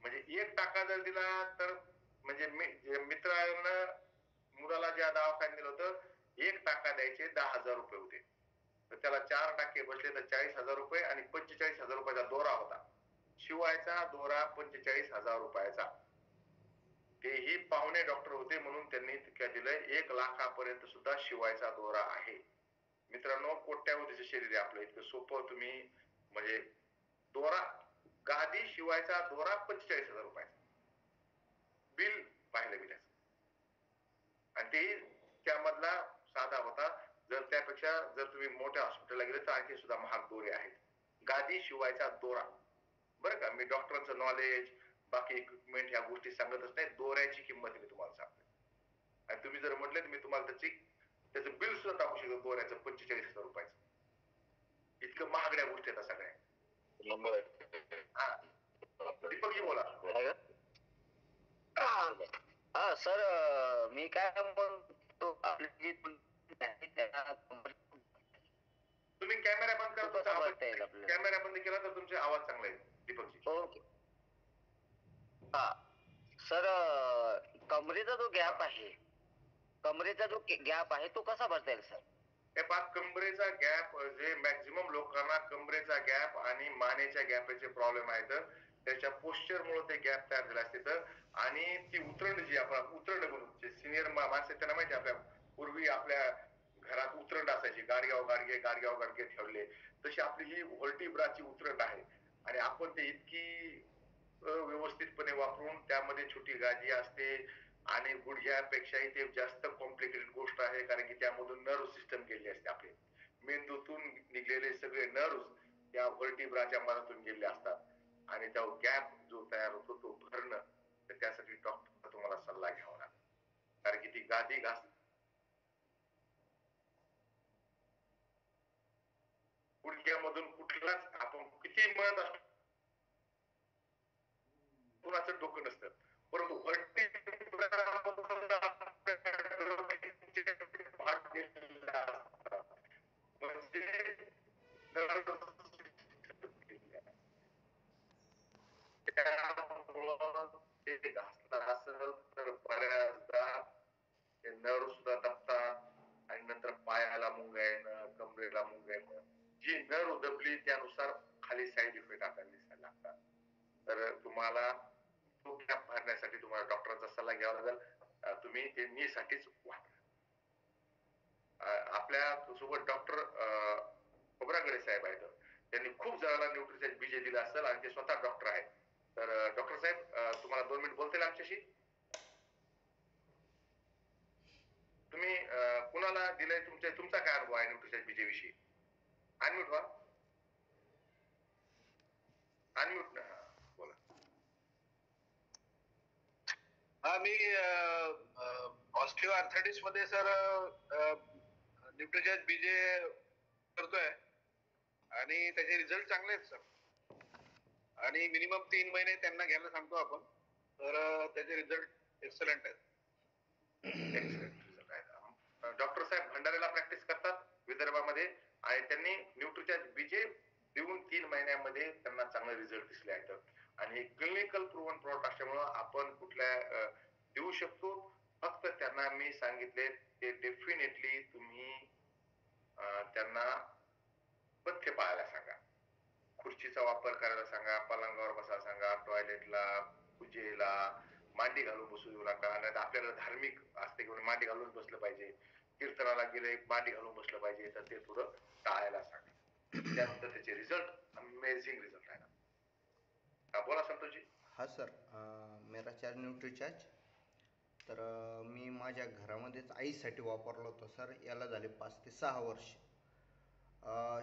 म्हणजे 1 टाका जर दिला तर, म्हणजे मित्रांना मुलाला ज्या दवाखान्यात दिलं होतं, 1 टाका द्यायचे 10,000 रुपये होते. तर त्याला 4 टाके बसले तर 40,000 रुपये, आणि 45,000 रुपयाचा दोरा होता. शिवायचा दोरा 45,000 रुपयाचा. तेही पाहुणे डॉक्टर होते म्हणून त्यांनी तितक्या दिलंय. 1 लाखापर्यंत सुद्धा शिवायचा दोरा आहे. मित्रांनो, कोट्यावधीचे शरीर आहे आपलं, इतकं सोपं तुम्ही, म्हणजे दोरा, गादी शिवायचा दोरा 45,000 रुपयाचा. बिल पाहिलं मी त्याचं, आणि ते त्यामधला साधा होता. जर त्यापेक्षा जर तुम्ही मोठ्या हॉस्पिटलला गेले तर आणखी सुद्धा महाग दोरे आहेत. गादी शिवायचा दोरा, बरं का. मी डॉक्टरांचं नॉलेज, बाकी इक्विपमेंट ह्या गोष्टी सांगतच नाही, दोऱ्याची किंमत मी तुम्हाला सांगतो. आणि तुम्ही जर म्हटले तर मी तुम्हाला त्याचं बिल सुद्धा टाकू शकतो, दोऱ्याचं 45,000 रुपयाचं. इतकं महागड्या गोष्टी आहेत सगळ्या. दीपकजी बोला. हा सर, मी काय म्हणतो, आपली जी तुम्ही कॅमेरा बंद करा, कॅमेरा बंद केला तर तुमचे आवाज चांगला येईल दीपकजी. ओके. हा सर, कमरेचा जो गॅप आहे तो कसा भरता येईल सर? हे पहा, कमरेचा गॅप, जे मॅक्झिमम लोकांना कमरेचा गॅप आणि मानेच्या गॅपचे प्रॉब्लेम आहेत, त्याच्या पोस्चर मुळे ते गॅप तयार झाले असते. आणि ती उतरंड जी आपण उतरंड म्हणून, जे सिनियर माणसं त्यांना माहिती, आपल्या पूर्वी आपल्या घरात उतरंड असायची, गाडगे ठेवले, तशी आपली ही व्हर्टिब्राची उतरंड आहे. आणि आपण ते इतकी व्यवस्थितपणे वापरून, त्यामध्ये छोटी गादी असते, आणि गुडघ्यापेक्षाही ते जास्त कॉम्प्लिकेटेड गोष्ट आहे, कारण की त्यामधून नर्व सिस्टम गेलेली असते. आपले मेंदूतून निघलेले सगळे नर्व त्या व्हर्टिब्राच्या मधातून गेलेले असतात, आणि त्या गॅप जो तयार होतो तो भरणं, तर त्यासाठी डॉक्टरचा तुम्हाला सल्ला घ्यावा लागेल, कारण की ती गादी गुडघ्यामधून कुठलाच, आपण किती म्हणत असतो कुणाचं डोकं नसतं, परंतु असेल तर बऱ्याचदा ते नर्व सुद्धा दबतात, आणि नंतर पायाला मुंग्या येणं, कमरेला मुंग्या येणं, जी नर्व दबली त्यानुसार खाली साईड इफेक्ट आपल्याला दिसायला लागतात. तर तुम्हाला तो गॅप भरण्यासाठी तुम्हाला डॉक्टरांचा सल्ला घ्यावा लागेल. तुम्ही ते नीसाठीच वापरा. आपल्या सोबत डॉक्टर खोब्रागडे साहेब आहेत, त्यांनी खूप जणांना न्यूट्रिचार्ज बीजे दिला असेल, आणि ते स्वतः डॉक्टर आहेत. तर डॉक्टर साहेब, तुम्हाला 2 मिनिट बोलता येईल आमच्याशी? तुम्ही कुणाला दिलंय, तुमचा काय अनुभव आहे न्यूट्रिचार्ज बीजे विषयी? अनम्यूट व्हा, अनम्यूट. बोला. हा, मी ऑस्टिओआर्थरायटिस मध्ये सर न्यूट्रिचार्ज बीजे करतोय, आणि त्याचे रिझल्ट चांगले आहेत सर. आणि मिनिमम 3 महिने त्यांना घ्यायला सांगतो आपण. तर त्याचे रिझल्ट एक्सलंट आहेत. एक्सलेंट रिझल्ट आहेत. डॉक्टर साहेब भंडाऱ्याला प्रॅक्टिस करतात विदर्भामध्ये आणि त्यांनी न्यूट्रिचार्ज बीजे देऊन 3 महिन्यामध्ये त्यांना चांगले रिझल्ट दिसले आहेत. आणि क्लिनिकल प्रूव्हन प्रॉडक्ट असल्यामुळं आपण कुठल्या देऊ शकतो. फक्त त्यांना मी सांगितले ते डेफिनेटली तुम्ही त्यांना पथ्य पाळायला सांगा. खुर्चीचा वापर करायला सांगा, पलंगावर बसायला सांगा, टॉयलेटला, पूजेला मांडी घालून बसू देऊ नका. नाही आपल्याला धार्मिक असते की मांडी घालून बसलं पाहिजे, कीर्तनाला गेले मांडी घालून बसलं पाहिजे, तर ते थोडं टाळायला सांगा. त्यानंतर त्याचे रिझल्ट अमेझिंग रिझल्ट आहे. बोला संतोषजी. हा सर, मेरा चार्ज न्यूट्रीचार्ज तर मी माझ्या घरामध्येच आईसाठी वापरलं होतं सर. याला झाले 5 ते 6 वर्ष.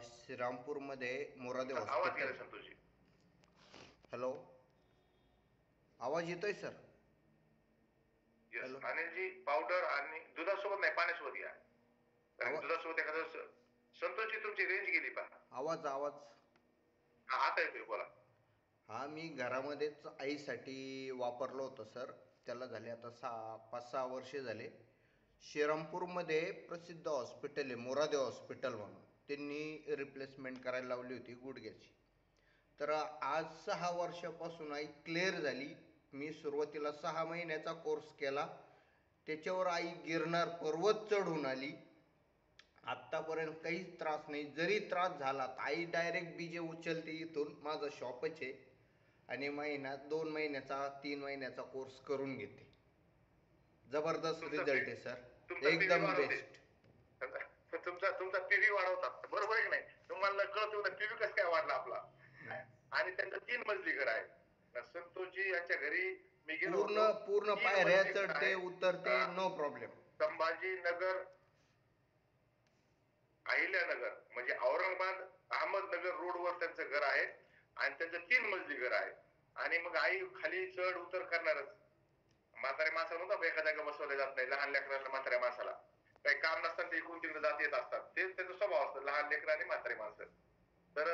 श्रीरामपूरमध्ये मोरादे आवाज हॉस्पिटल. गेला संतोषजी. हॅलो, आवाज येतोय सर? येस. आणि जी पावडर आणि दुधासोबत नाही, पाण्यासोबत घ्या. आवाज- दुधासोबत एखादं संतोषजी तुमची रेंज गेली पहा. आवाज आता येतोय, बोला. हा, मी घरामध्येच आईसाठी वापरलं होतं सर. त्याला झाले आता 5-6 वर्षे झाले. श्रीरामपूरमध्ये प्रसिद्ध हॉस्पिटल आहे मोरादे हॉस्पिटल म्हणून, त्यांनी रिप्लेसमेंट करायला लावली होती गुडघ्याची. तर आज 6 वर्षापासून आई क्लिअर झाली. मी सुरुवातीला 6 महिन्याचा कोर्स केला, त्याच्यावर आई गिरनार पर्वत चढून आली. आत्तापर्यंत काहीच त्रास नाही. जरी त्रास झाला तर आई डायरेक्ट बीजे उचलते. इथून माझं शॉपच आहे आणि 2 महिन्याचा 3 महिन्याचा कोर्स करून घेते. जबरदस्त रिझल्ट आहे सर, एकदम बेस्ट. तुमचा पीव्ही वाढवतात, बरोबर आहे की नाही? तुम्हाला कळत होतं पीव्ही कसं काय वाढला आपला. आणि त्यांचं 3 मजली घर आहे. संतोषजी यांच्या घरी मी गेलो पूर्ण पायऱ्या चढते उतरते, नो प्रॉब्लेम. संभाजीनगर, अहिल्यानगर म्हणजे औरंगाबाद अहमदनगर रोडवर त्यांचं घर आहे आणि त्यांचं 3 मजली घर आहे. आणि मग आई खाली चढ उतर करणारच. म्हाताऱ्या माणसाला म्हणतो एका जागा बसवले जात नाही. लहान लेकरांना म्हाताऱ्या माणसाला काही काम नसताना ते इकडून तिकडे जात येत असतात. तेच त्यांचा स्वभाव असतो, लहान लेकर आणि म्हातारे माणसं. तर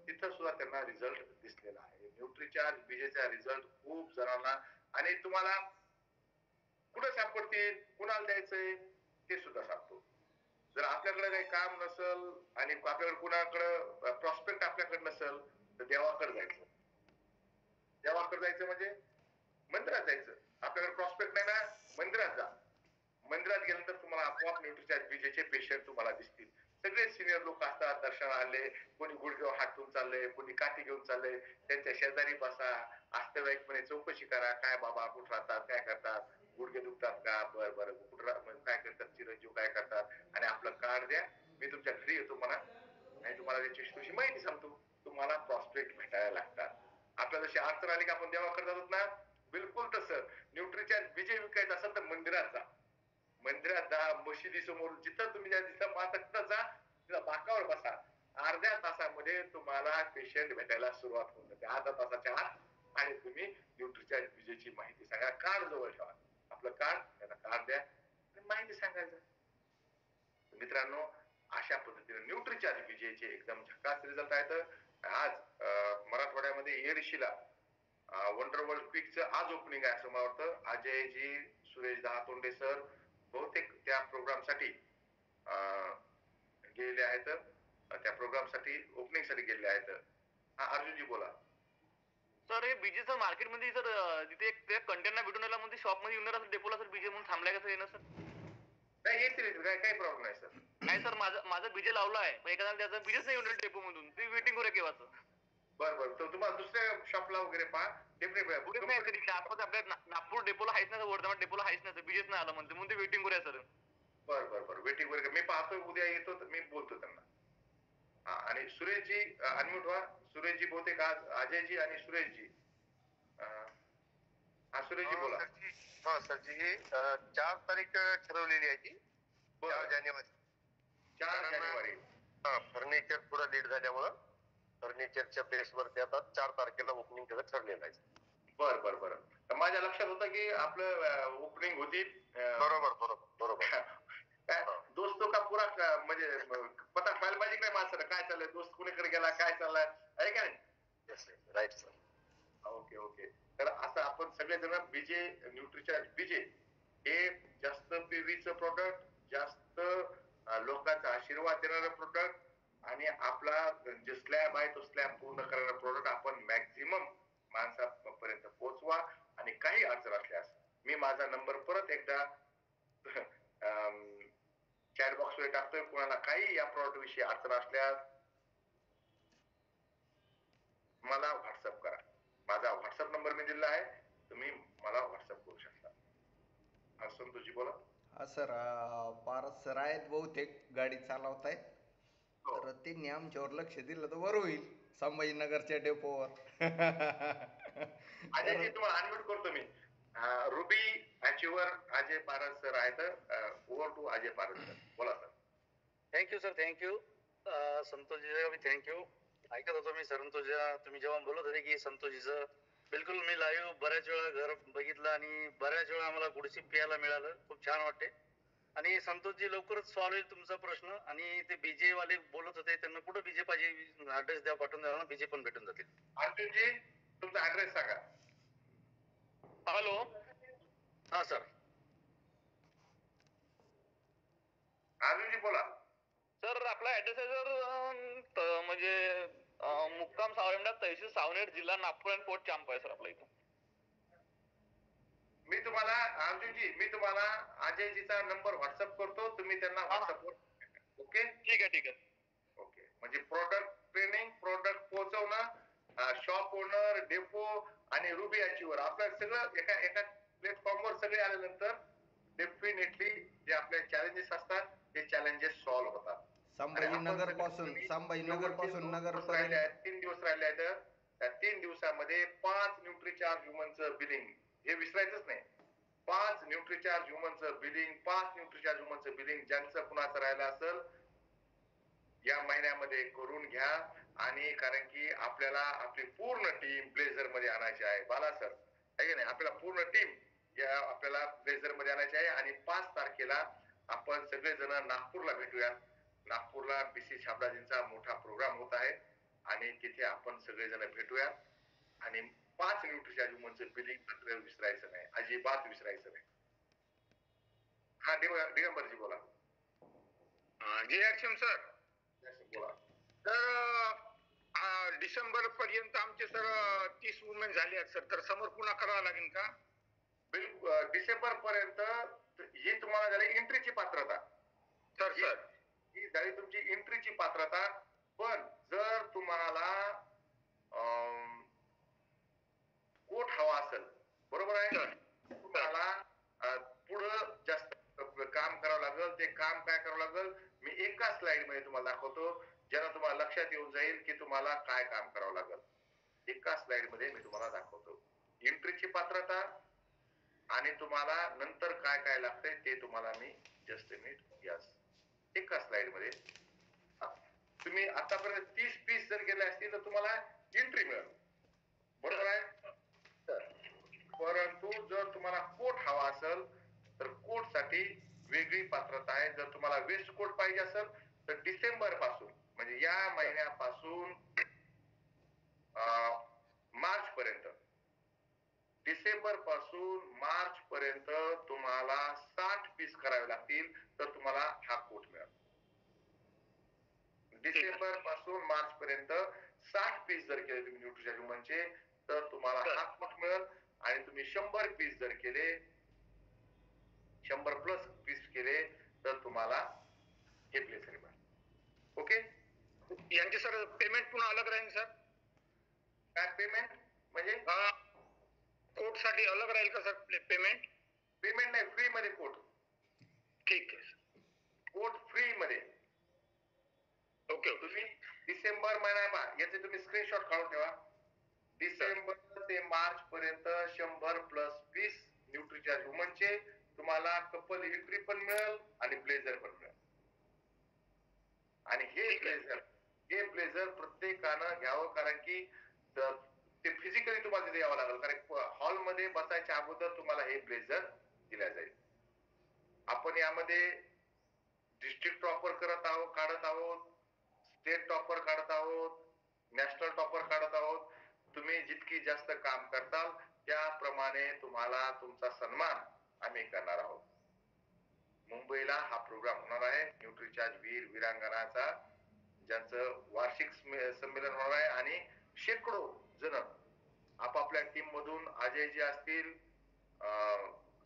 तिथं सुद्धा त्यांना रिझल्ट दिसलेला आहे. न्यूट्रीचार्ज बीजेचा रिझल्ट खूप जणांना. आणि तुम्हाला कुठे सापडतील, कुणाला द्यायचंय ते सुद्धा सांगतो. जर आपल्याकडे काही काम नसल आणि आपल्याकडे कुणाकडे प्रॉस्पेक्ट आपल्याकडे नसल तर देवाकडे जायचं. देवाकडे जायचं म्हणजे मंदिरात जायचं. आपल्याकडे प्रॉस्पेक्ट नाही ना, मंदिरात जा. मंदिरात गेल्यानंतर तुम्हाला आपोआप न्यूट्रीचार्ज बीजेचे पेशंट तुम्हाला दिसतील. सगळे सिनियर लोक असतात, दर्शनाला आले, कोणी गुडघ्यावर हात ठेवून चाललंय, कोणी काठी घेऊन चाललंय. त्यांच्या शेजारी बसा, आस्तवाईकपणे चौकशी करा, काय बाबा कुठं राहतात, काय करतात, गुडघे दुखतात का, बरं कुठं काय करतात, चिरंजीव काय करतात, आणि आपलं कार्ड द्या, मी तुमच्या घरी येतो म्हणा आणि तुम्हाला त्याची माहिती सांगतो. तुम्हाला प्रॉस्पेक्ट भेटायला लागतात. आपल्याला जशी अडचण आली की आपण देवाकडे जातो ना, बिलकुल तसं न्यूट्रीचार्ज बीजे विकायचं असेल तर मंदिरात जा. मंदिरात जा, मशिदी समोर जिथं तुम्ही ज्या दिवसा पाहता तिथं जा, तिथं बाकावर बसा. अर्ध्या तासामध्ये तुम्हाला पेशंट भेटायला सुरुवात होऊन जाते, अर्ध्या तासाच्या आत. आणि तुम्ही न्यूट्रीचार्ज बीजेची माहिती सांगा. कार्ड जवळ ठेवा, आपलं कार्ड, त्यांना कार्ड द्या आणि माहिती सांगायचं. मित्रांनो, अशा पद्धतीने न्यूट्रीचार्ज बीजेचे एकदम झकास रिझल्ट आहेत. आज मराठवाड्यामध्ये येडशीला वंडर वर्ल्ड क्विकचं आज ओपनिंग आहे असं मला वाटतं. अजयजी, सुरेश दहातोंडे सर बहुतेक त्या प्रोग्राम साठी गेलेले आहेत. त्या प्रोग्राम साठी ओपनिंग साठी गेलेले आहेत. हा अर्जुनजी बोला. सर हे बीजेचं मार्केटमध्ये सर तिथे एक कंटेनर भेटून आला म्हणजे शॉप मध्ये येणार असं डेपोला सर बीजे म्हणून थांबलाय कसं येणार सर? नाही येतील, काही प्रॉब्लेम नाही सर. नाही सर, माझं बीजे लावलं आहे, पण एखादा त्याचा बीजेच नाही येणार डेपो मधून. ते वेटिंग वर आहे केव्हाचं. बरं तर तुम्हाला दुसऱ्या शॉपला वगैरे पहा. आपल्या नागपूर डेपोला आहेच ना, वर्धमान डेपोला आहेच ना, बीजेच नाही आला म्हणते, म्हणून ते वेटिंग वर आहे सर. बरं वेटिंग वर. मी पाहतो, उद्या येतो, मी बोलतो त्यांना. हा, आणि सुरेशजी अनम्यूट व्हा. सुरेशजी बहुतेक आज अजयजी आणि सुरेशजी. हा सुरेशजी बोला. हा सरजी, ही 4 तारीख ठरवलेली आहे ती, 4 जानेवारी. 4 जानेवारी. हा, फर्निचर थोडं लेट झाल्यामुळं फर्निचरच्या बेसवरती आता 4 तारखेला ओपनिंग त्याचं ठरलेलं आहे. बरं. माझ्या लक्षात होतं की आपलं ओपनिंग होती. बरोबर. काय दोस्तो का पुरा म्हणजे पता पाहिलं पाहिजे काय माणसाला काय चाललंय, दोस्त कुणीकडे गेला, काय चाललाय, आहे का नाही? Right sir. सगळेजण बीजे न्यूट्रिचार्ज बीजे हे जास्त पीव्हीचं प्रोडक्ट, जास्त लोकांचा आशीर्वाद देणारं प्रोडक्ट आणि आपला जे स्लॅब आहे तो स्लॅब पूर्ण करणारा प्रोडक्ट आपण मॅक्झिमम माणसापर्यंत पोहोचवा. आणि काही अडचण असल्यास मी माझा नंबर परत एकदा चॅट बॉक्स वर टाकतोय. कोणाला काही या प्रॉडक्ट विषयी अडचण असल्यास मला व्हॉट्सअप करा. माझा व्हॉट्सअप नंबर मी दिला आहे, तुम्ही मला व्हॉट्सअप करू शकता. संतोषजी बोला. हा सर, पारस सर आहेत बहुतेक, गाडी चालवतायत. तर त्यांनी आमच्यावर लक्ष दिलं तर बरं होईल, संभाजीनगरच्या डेपोवर. अजयजी तुम्हाला अनम्यूट करतो मी. Ruby achiever Ajay Paras sir आहेत. Over to Ajay Paras sir, बोला sir. Thank you sir, thank you. Santoshji thank you. ऐकत होतो मी संतोषजी, तुम्ही जेव्हा बोलत होते की संतोषजीचं बिलकुल मी लाईव्ह बऱ्याच वेळा घर बघितलं आणि बऱ्याच वेळा आम्हाला गुडशी प्यायला मिळालं. खूप छान वाटते. आणि संतोषजी लवकरच सॉल्व्ह होईल तुमचा प्रश्न. आणि ते बीजे वाले बोलत होते, त्यांना कुठं बीजे पाहिजे ऍड्रेस द्या, पाठवून द्या ना, बीजे पण भेटून जातील. अर्जुनजी तुमचा ऍड्रेस सांगा. हॅलो. हा सर. अर्जुनजी बोला. सर आपला ऍड्रेस आहे सर म्हणजे मुक्काम सावरंडा, तहसील सावनेर, जिल्हा नागपूर आणि पोस्ट चांपा आहे सर आपला इथं. मी तुम्हाला अर्जुनजी अजयजीचा नंबर व्हॉट्सअप करतो, तुम्ही त्यांना व्हॉट्सअपवर. ओके, ठीक आहे, ठीक आहे. ओके. म्हणजे प्रोडक्ट ट्रेनिंग, प्रोडक्ट पोहोचवणं, शॉप ओनर, डेपो आणि रुबी अचीवर आपलं सगळं एका प्लॅटफॉर्मवर सगळे आल्यानंतर डेफिनेटली जे आपले चॅलेंजेस असतात ते चॅलेंजेस सॉल्व्ह होतात. संभाजीनगर पासून नगर 3 दिवस राहिले आहेत. त्या 3 दिवसामध्ये 5 न्यूट्रिचार्ज ह्युमनचं बिलिंग हे विसरायचंच नाही. 5 न्यूट्रिचार्ज ह्युमनचं बिलिंग ज्यांचं कुणाचं राहिलं असेल या महिन्यामध्ये करून घ्या. आणि कारण की आपल्याला आपली पूर्ण टीम ब्लेझर मध्ये आणायची आहे. बाला सर आहे की नाही, आपल्याला पूर्ण टीम या आपल्याला ब्लेझर मध्ये आणायची आहे. आणि 5 तारखेला आपण सगळेजण नागपूरला भेटूया. नागपूरला बीसी छाबडाजींचा मोठा प्रोग्राम होत आहे आणि तिथे आपण सगळेजण भेटूया. आणि 5 न्यूट्रिचार्ज ह्युमनचं बिलिंग मात्र विसरायचं नाही, अजिबात विसरायचं नाही. हा दिगंबरजी बोला. JRCM सर बोला. तर डिसेंबर पर्यंत आमचे सर 30 वुमेन झाले आहेत सर, तर समोर पुन्हा करावं लागेल का? बिलकुल. डिसेंबर पर्यंत ही तुम्हाला झाली एंट्रीची पात्रता सर. ही झाली तुमची एंट्रीची पात्रता. पण जर तुम्हाला कोट हवा असेल, बरोबर आहे, तुम्हाला पुढं जास्त काम करावं लागेल. ते काम काय करावं लागेल मी एका स्लाइड मध्ये तुम्हाला दाखवतो, ज्याला तुम्हाला लक्षात येऊन जाईल की तुम्हाला काय काम करावं लागेल. एका स्लाइड मध्ये मी तुम्हाला दाखवतो एंट्रीची पात्रता आणि तुम्हाला नंतर काय काय लागतंय ते तुम्हाला मी जस्ट मिनिट यस एका स्लाइड मध्ये. तुम्ही आतापर्यंत 30 पीस जर गेले असतील तर तुम्हाला एंट्री मिळेल, बरोबर आहे. परंतु जर तुम्हाला कोट हवा असेल तर कोट साठी वेगळी पात्रता आहे. जर तुम्हाला वेस्ट कोट पाहिजे असेल तर डिसेंबर पासून म्हणजे या महिन्यापासून मार्च पर्यंत, डिसेंबर पासून मार्च पर्यंत तुम्हाला 60 पीस करावे लागतील तर तुम्हाला हा कोट मिळेल. डिसेंबर पासून मार्च पर्यंत 60 पीस जर केले तुम्ही न्यूट्रिशन ह्युमनचे तर तुम्हाला हा कोट मिळेल. आणि तुम्ही 100 पीस जर केले, 100 प्लस पीस केले तर तुम्हाला हे प्लेसर मिळेल. ओके. यांचे सर पेमेंट पुन्हा अलग राहील सर? काय पेमेंट म्हणजे कोट साठी अलग राहील का सर पेमेंट? पेमेंट नाही, फ्री मध्ये कोट. ठीक आहे, कोट फ्री मध्ये. ओके. तुम्ही डिसेंबर महिना याचे तुम्ही स्क्रीनशॉट काढून ठेवा. डिसेंबर ते मार्च पर्यंत 100 प्लस पीस न्यूट्रिचार्ज ह्युमनचे तुम्हाला कपल एंट्री पण मिळेल आणि ब्लेझर पण मिळेल. आणि हे ब्लेझर प्रत्येकानं घ्यावं, कारण की ते फिजिकली तुम्हाला तिथे यावं लागेल. कारण हॉलमध्ये बसायच्या अगोदर तुम्हाला हे ब्लेझर दिल्या जाईल. आपण यामध्ये डिस्ट्रिक्ट टॉपर काढत आहोत, स्टेट टॉपर काढत आहोत, नॅशनल टॉपर काढत आहोत. तुम्ही जितकी जास्त काम करताल त्याप्रमाणे तुम्हाला तुमचा सन्मान आम्ही करणार आहोत. मुंबईला हा प्रोग्राम होणार आहे न्यूट्रीचार्ज वीर वीरांगणाचा, ज्यांचं वार्षिक संमेलन होणार आहे आणि शेकडो जण आपापल्या टीम मधून अजय जे असतील,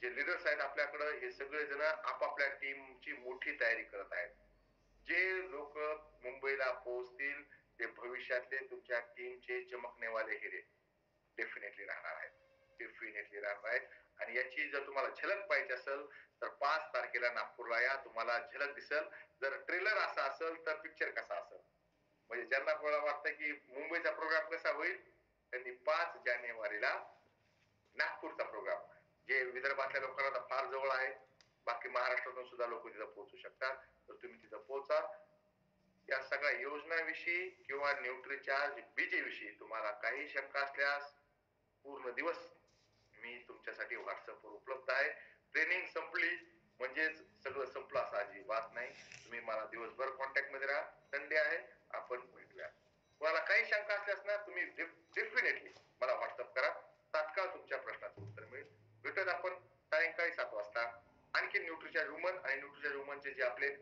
जे लीडर्स आहेत आपल्याकडे, हे सगळे जण आपापल्या टीमची मोठी तयारी करत आहेत. जे लोक मुंबईला पोहोचतील ते भविष्यातले तुमच्या टीमचे चमकणेवाले हिरे डेफिनेटली राहणार आहेत. आणि याची जर तुम्हाला झलक पाहिजे असेल तर 5 तारखेला नागपूरला या, तुम्हाला झलक दिसेल. जर ट्रेलर असा असेल तर पिक्चर कसा असेल, म्हणजे ज्यांना मला वाटतं की मुंबईचा प्रोग्राम कसा होईल, त्यांनी 5 जानेवारीला नागपूरचा प्रोग्राम, जे विदर्भातल्या लोकांना फार जवळ आहे, बाकी महाराष्ट्रातून सुद्धा लोक तिथं पोहोचू शकतात, तर तुम्ही तिथं पोहोचा. या सगळ्या योजनाविषयी किंवा न्यूट्रीचार्ज बीजेविषयी तुम्हाला काही शंका असल्यास पूर्ण दिवस मी तुमच्यासाठी व्हॉट्सअपवर उपलब्ध आहे. ट्रेनिंग संपली म्हणजेच सगळं संपलं असं अजिबात नाही. तुम्ही मला दिवसभर कॉन्टॅक्ट मध्ये राहा. संडे आहे, आपण भेटूया. तुम्हाला काही शंका असल्यास ना तुम्ही डेफिनेटली मला व्हॉट्सअप करा. तात्काळ तुमच्या प्रश्नाचं उत्तर मिळेल. भेटत आपण सायंकाळी 7 वाजता आणखी न्यूट्रीचार्ज वुमन आणि न्यूट्रीचार्ज वुमनचे जे आपले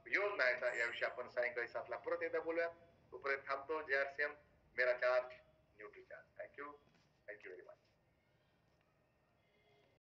योजना आहेत याविषयी आपण सायंकाळी 7 ला परत एकदा बोलूया. तोपर्यंत थांबतो. JRCM मेरा चार्ज न्यूट्रीचार्ज. थँक्यू.